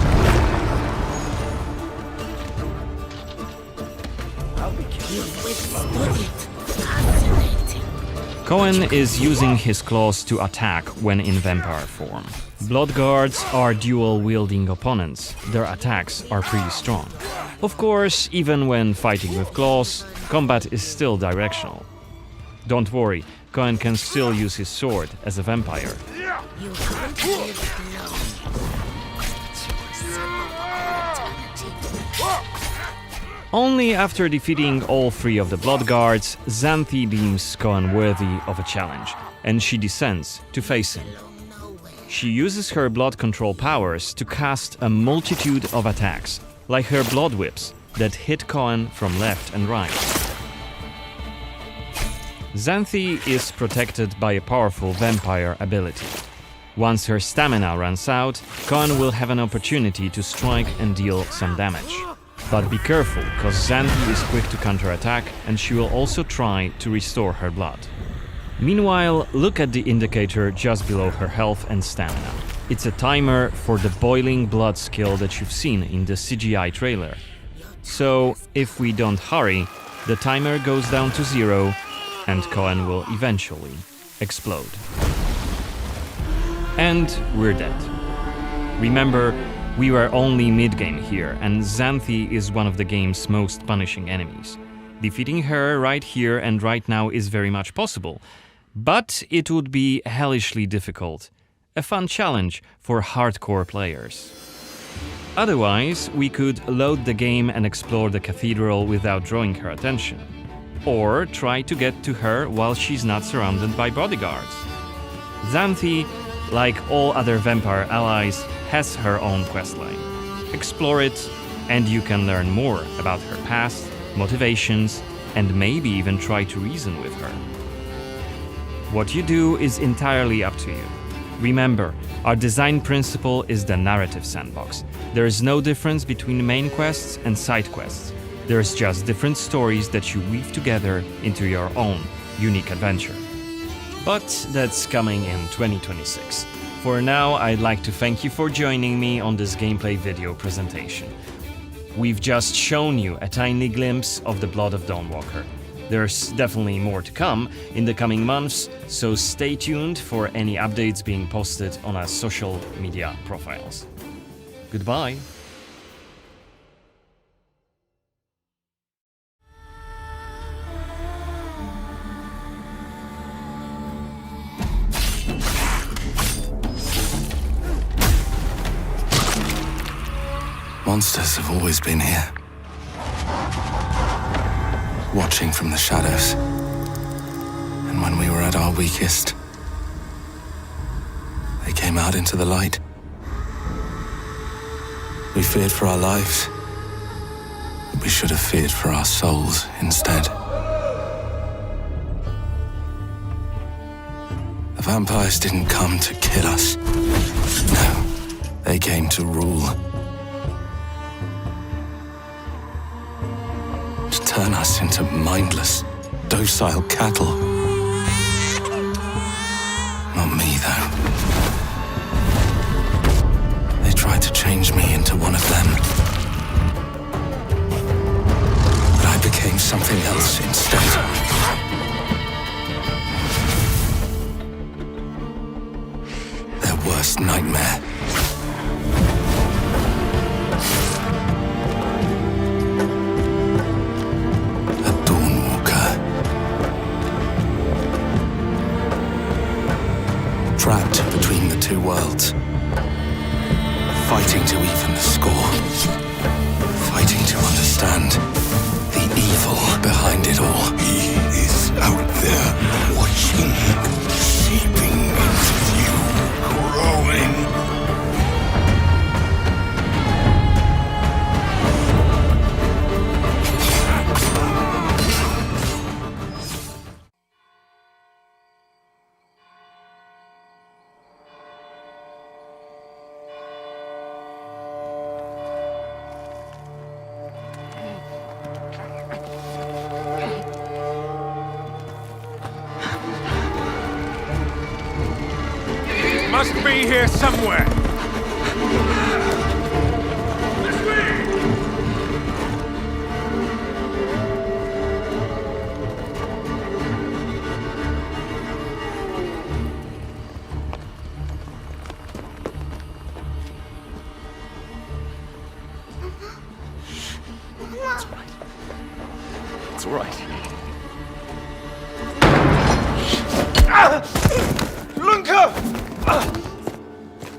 Speaker 16: You've withstood it. Fascinating.
Speaker 19: Coen is using his claws to attack when in vampire form. Blood guards are dual-wielding opponents. Their attacks are pretty strong. Of course, even when fighting with claws, combat is still directional. Don't worry, Coen can still use his sword as a vampire.
Speaker 16: You can't live alone.
Speaker 19: Only after defeating all three of the blood guards, Xanthi deems Coen worthy of a challenge, and she descends to face him. She uses her blood control powers to cast a multitude of attacks, like her blood whips that hit Coen from left and right. Xanthi is protected by a powerful vampire ability. Once her stamina runs out, Coen will have an opportunity to strike and deal some damage. But be careful, cause Xanthi is quick to counterattack and she will also try to restore her blood. Meanwhile, look at the indicator just below her health and stamina. It's a timer for the boiling blood skill that you've seen in the CGI trailer. So, if we don't hurry, the timer goes down to 0 and Coen will eventually explode. And we're dead. Remember, we were only mid-game here, and Xanthi is one of the game's most punishing enemies. Defeating her right here and right now is very much possible, but it would be hellishly difficult. A fun challenge for hardcore players. Otherwise, we could load the game and explore the cathedral without drawing her attention. Or try to get to her while she's not surrounded by bodyguards. Xanthi, like all other vampire allies, has her own questline. Explore it, and you can learn more about her past, motivations, and maybe even try to reason with her. What you do is entirely up to you. Remember, our design principle is the narrative sandbox. There is no difference between main quests and side quests. There's just different stories that you weave together into your own unique adventure. But that's coming in 2026. For now, I'd like to thank you for joining me on this gameplay video presentation. We've just shown you a tiny glimpse of the Blood of Dawnwalker. There's definitely more to come in the coming months, so stay tuned for any updates being posted on our social media profiles. Goodbye!
Speaker 1: Monsters have always been here, watching from the shadows. And when we were at our weakest, they came out into the light. We feared for our lives, but we should have feared for our souls instead. The vampires didn't come to kill us. No, they came to rule. To turn us into mindless, docile cattle. Not me, though. They tried to change me into one of them. But I became something else instead. Their worst nightmare. Trapped between the two worlds. Fighting to even the score. Fighting to understand the evil behind it all. He is out there watching, seeping into you, growing.
Speaker 4: Must be here somewhere.
Speaker 1: It's all right.
Speaker 4: Lunka!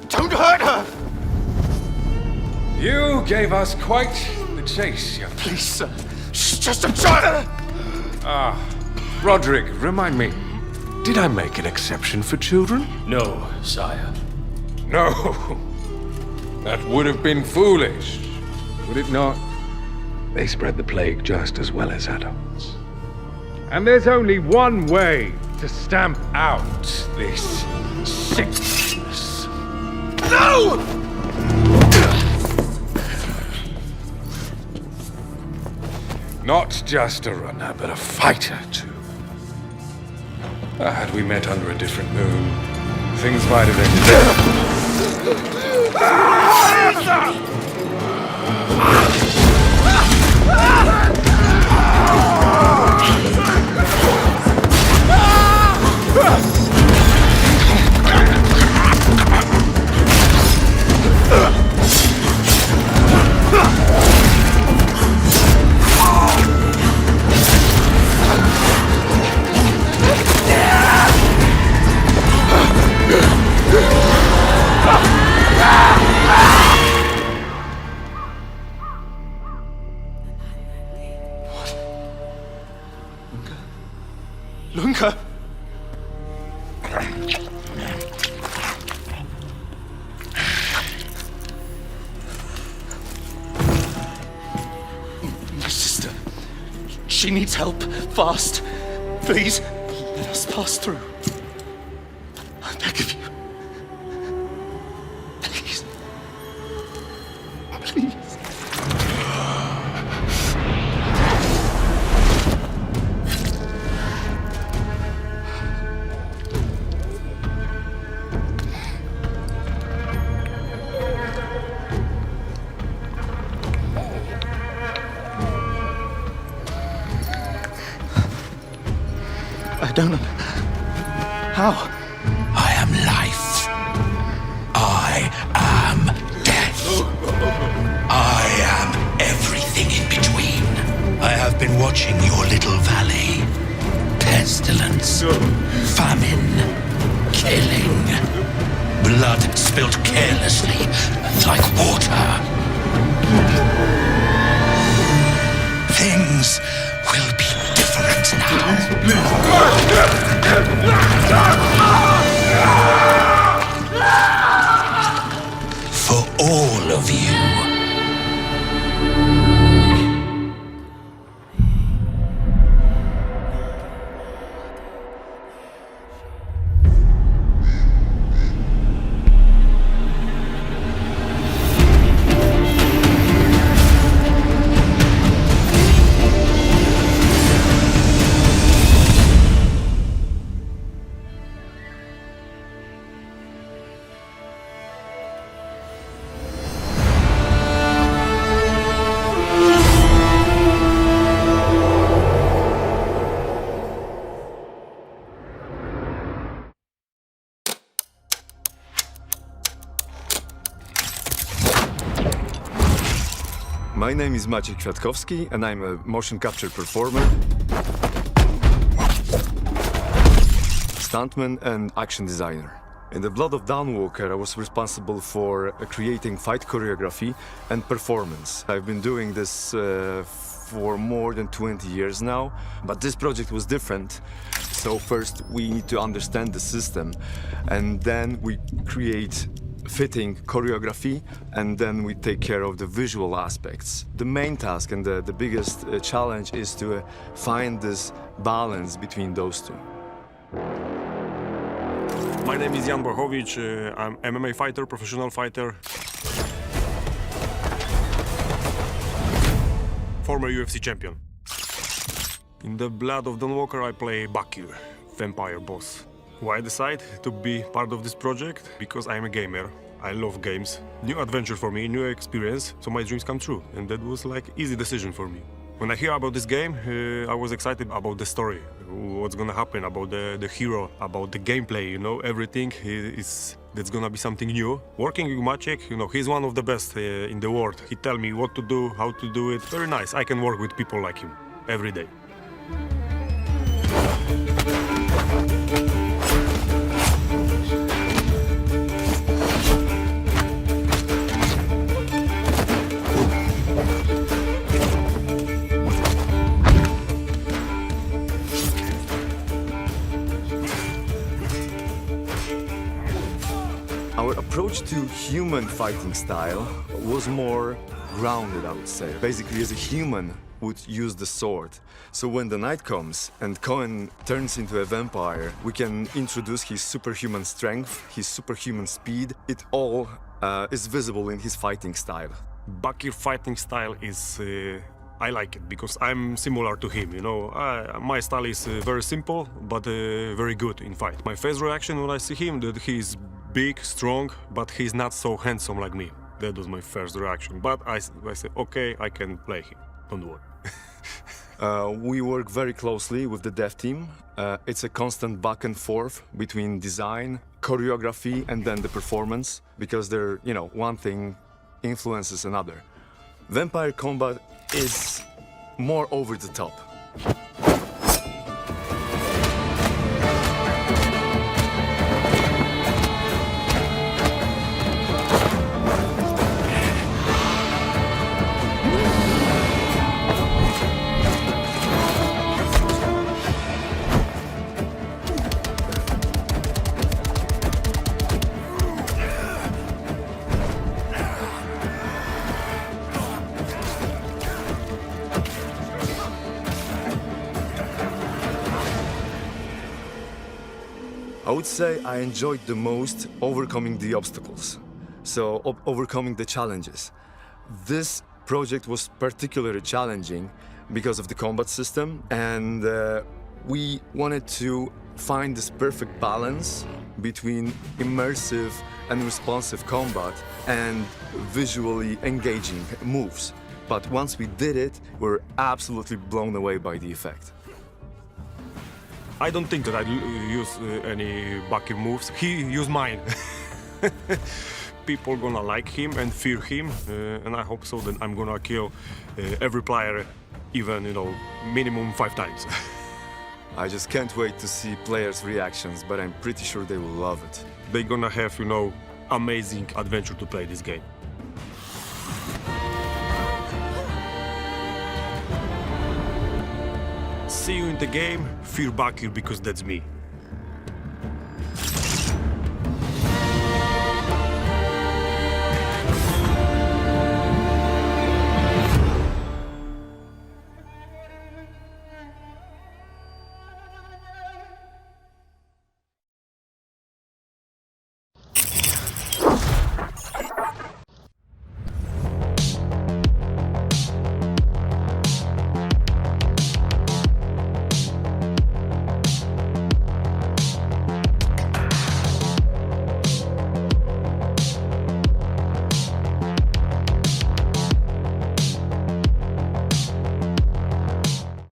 Speaker 4: Don't hurt her! You gave us quite the chase, young.
Speaker 1: Please, sir. She's just a child!
Speaker 4: Ah, Roderick, remind me, did I make an exception for children?
Speaker 17: No, sire.
Speaker 4: No. That would have been foolish, would it not? They spread the plague just as well as adults. And there's only one way to stamp out this sickness.
Speaker 1: No!
Speaker 4: Not just a runner, but a fighter, too. Had we met under a different moon, things might have ended.
Speaker 1: Lunka! My sister. She needs help. Fast. Please, let us pass through. I beg of you. Please. Please. I don't... How?
Speaker 21: I am life. I am death. I am everything in between. I have been watching your little valley. Pestilence, famine, killing, blood spilled carelessly like water. Things will be different now. For all of you.
Speaker 22: My name is Maciej Kwiatkowski, and I'm a motion capture performer, stuntman, and action designer. In the Blood of Dawnwalker, I was responsible for creating fight choreography and performance. I've been doing this for more than 20 years now, but this project was different. So first we need to understand the system, and then we create fitting choreography, and then we take care of the visual aspects. The main task and the biggest challenge is to find this balance between those two.
Speaker 23: My name is Jan Bochowicz. I'm MMA fighter, professional fighter. Former UFC champion. In the Blood of Dawnwalker, I play Bakir, vampire boss. Why I decide to be part of this project? Because I'm a gamer. I love games. New adventure for me, new experience, so my dreams come true. And that was like easy decision for me. When I hear about this game, I was excited about the story. What's gonna happen, about the hero, about the gameplay, you know, everything that's gonna be something new. Working with Maciek, you know, he's one of the best in the world. He tell me what to do, how to do it. Very nice. I can work with people like him every day.
Speaker 22: Our approach to human fighting style was more grounded, I would say. Basically, as a human would use the sword. So when the night comes and Coen turns into a vampire, we can introduce his superhuman strength, his superhuman speed. It all is visible in his fighting style.
Speaker 23: Bakir fighting style is... I like it because I'm similar to him, you know. My style is very simple, but very good in fight. My first reaction when I see him, that he's big, strong, but he's not so handsome like me. That was my first reaction. But I said, okay, I can play him. Don't worry.
Speaker 22: We work very closely with the dev team. It's a constant back and forth between design, choreography, and then the performance, because they're, you know, one thing influences another. Vampire combat is more over the top. I would say I enjoyed the most overcoming the obstacles, so overcoming the challenges. This project was particularly challenging because of the combat system, and we wanted to find this perfect balance between immersive and responsive combat and visually engaging moves. But once we did it, we were absolutely blown away by the effect.
Speaker 23: I don't think that I use any Bakir moves. He used mine. People gonna like him and fear him, and I hope so that I'm gonna kill every player, even, you know, minimum 5 times.
Speaker 22: I just can't wait to see players' reactions, but I'm pretty sure they will love it.
Speaker 23: They're gonna have, you know, amazing adventure to play this game. See you in the game, fear Bakir because that's me.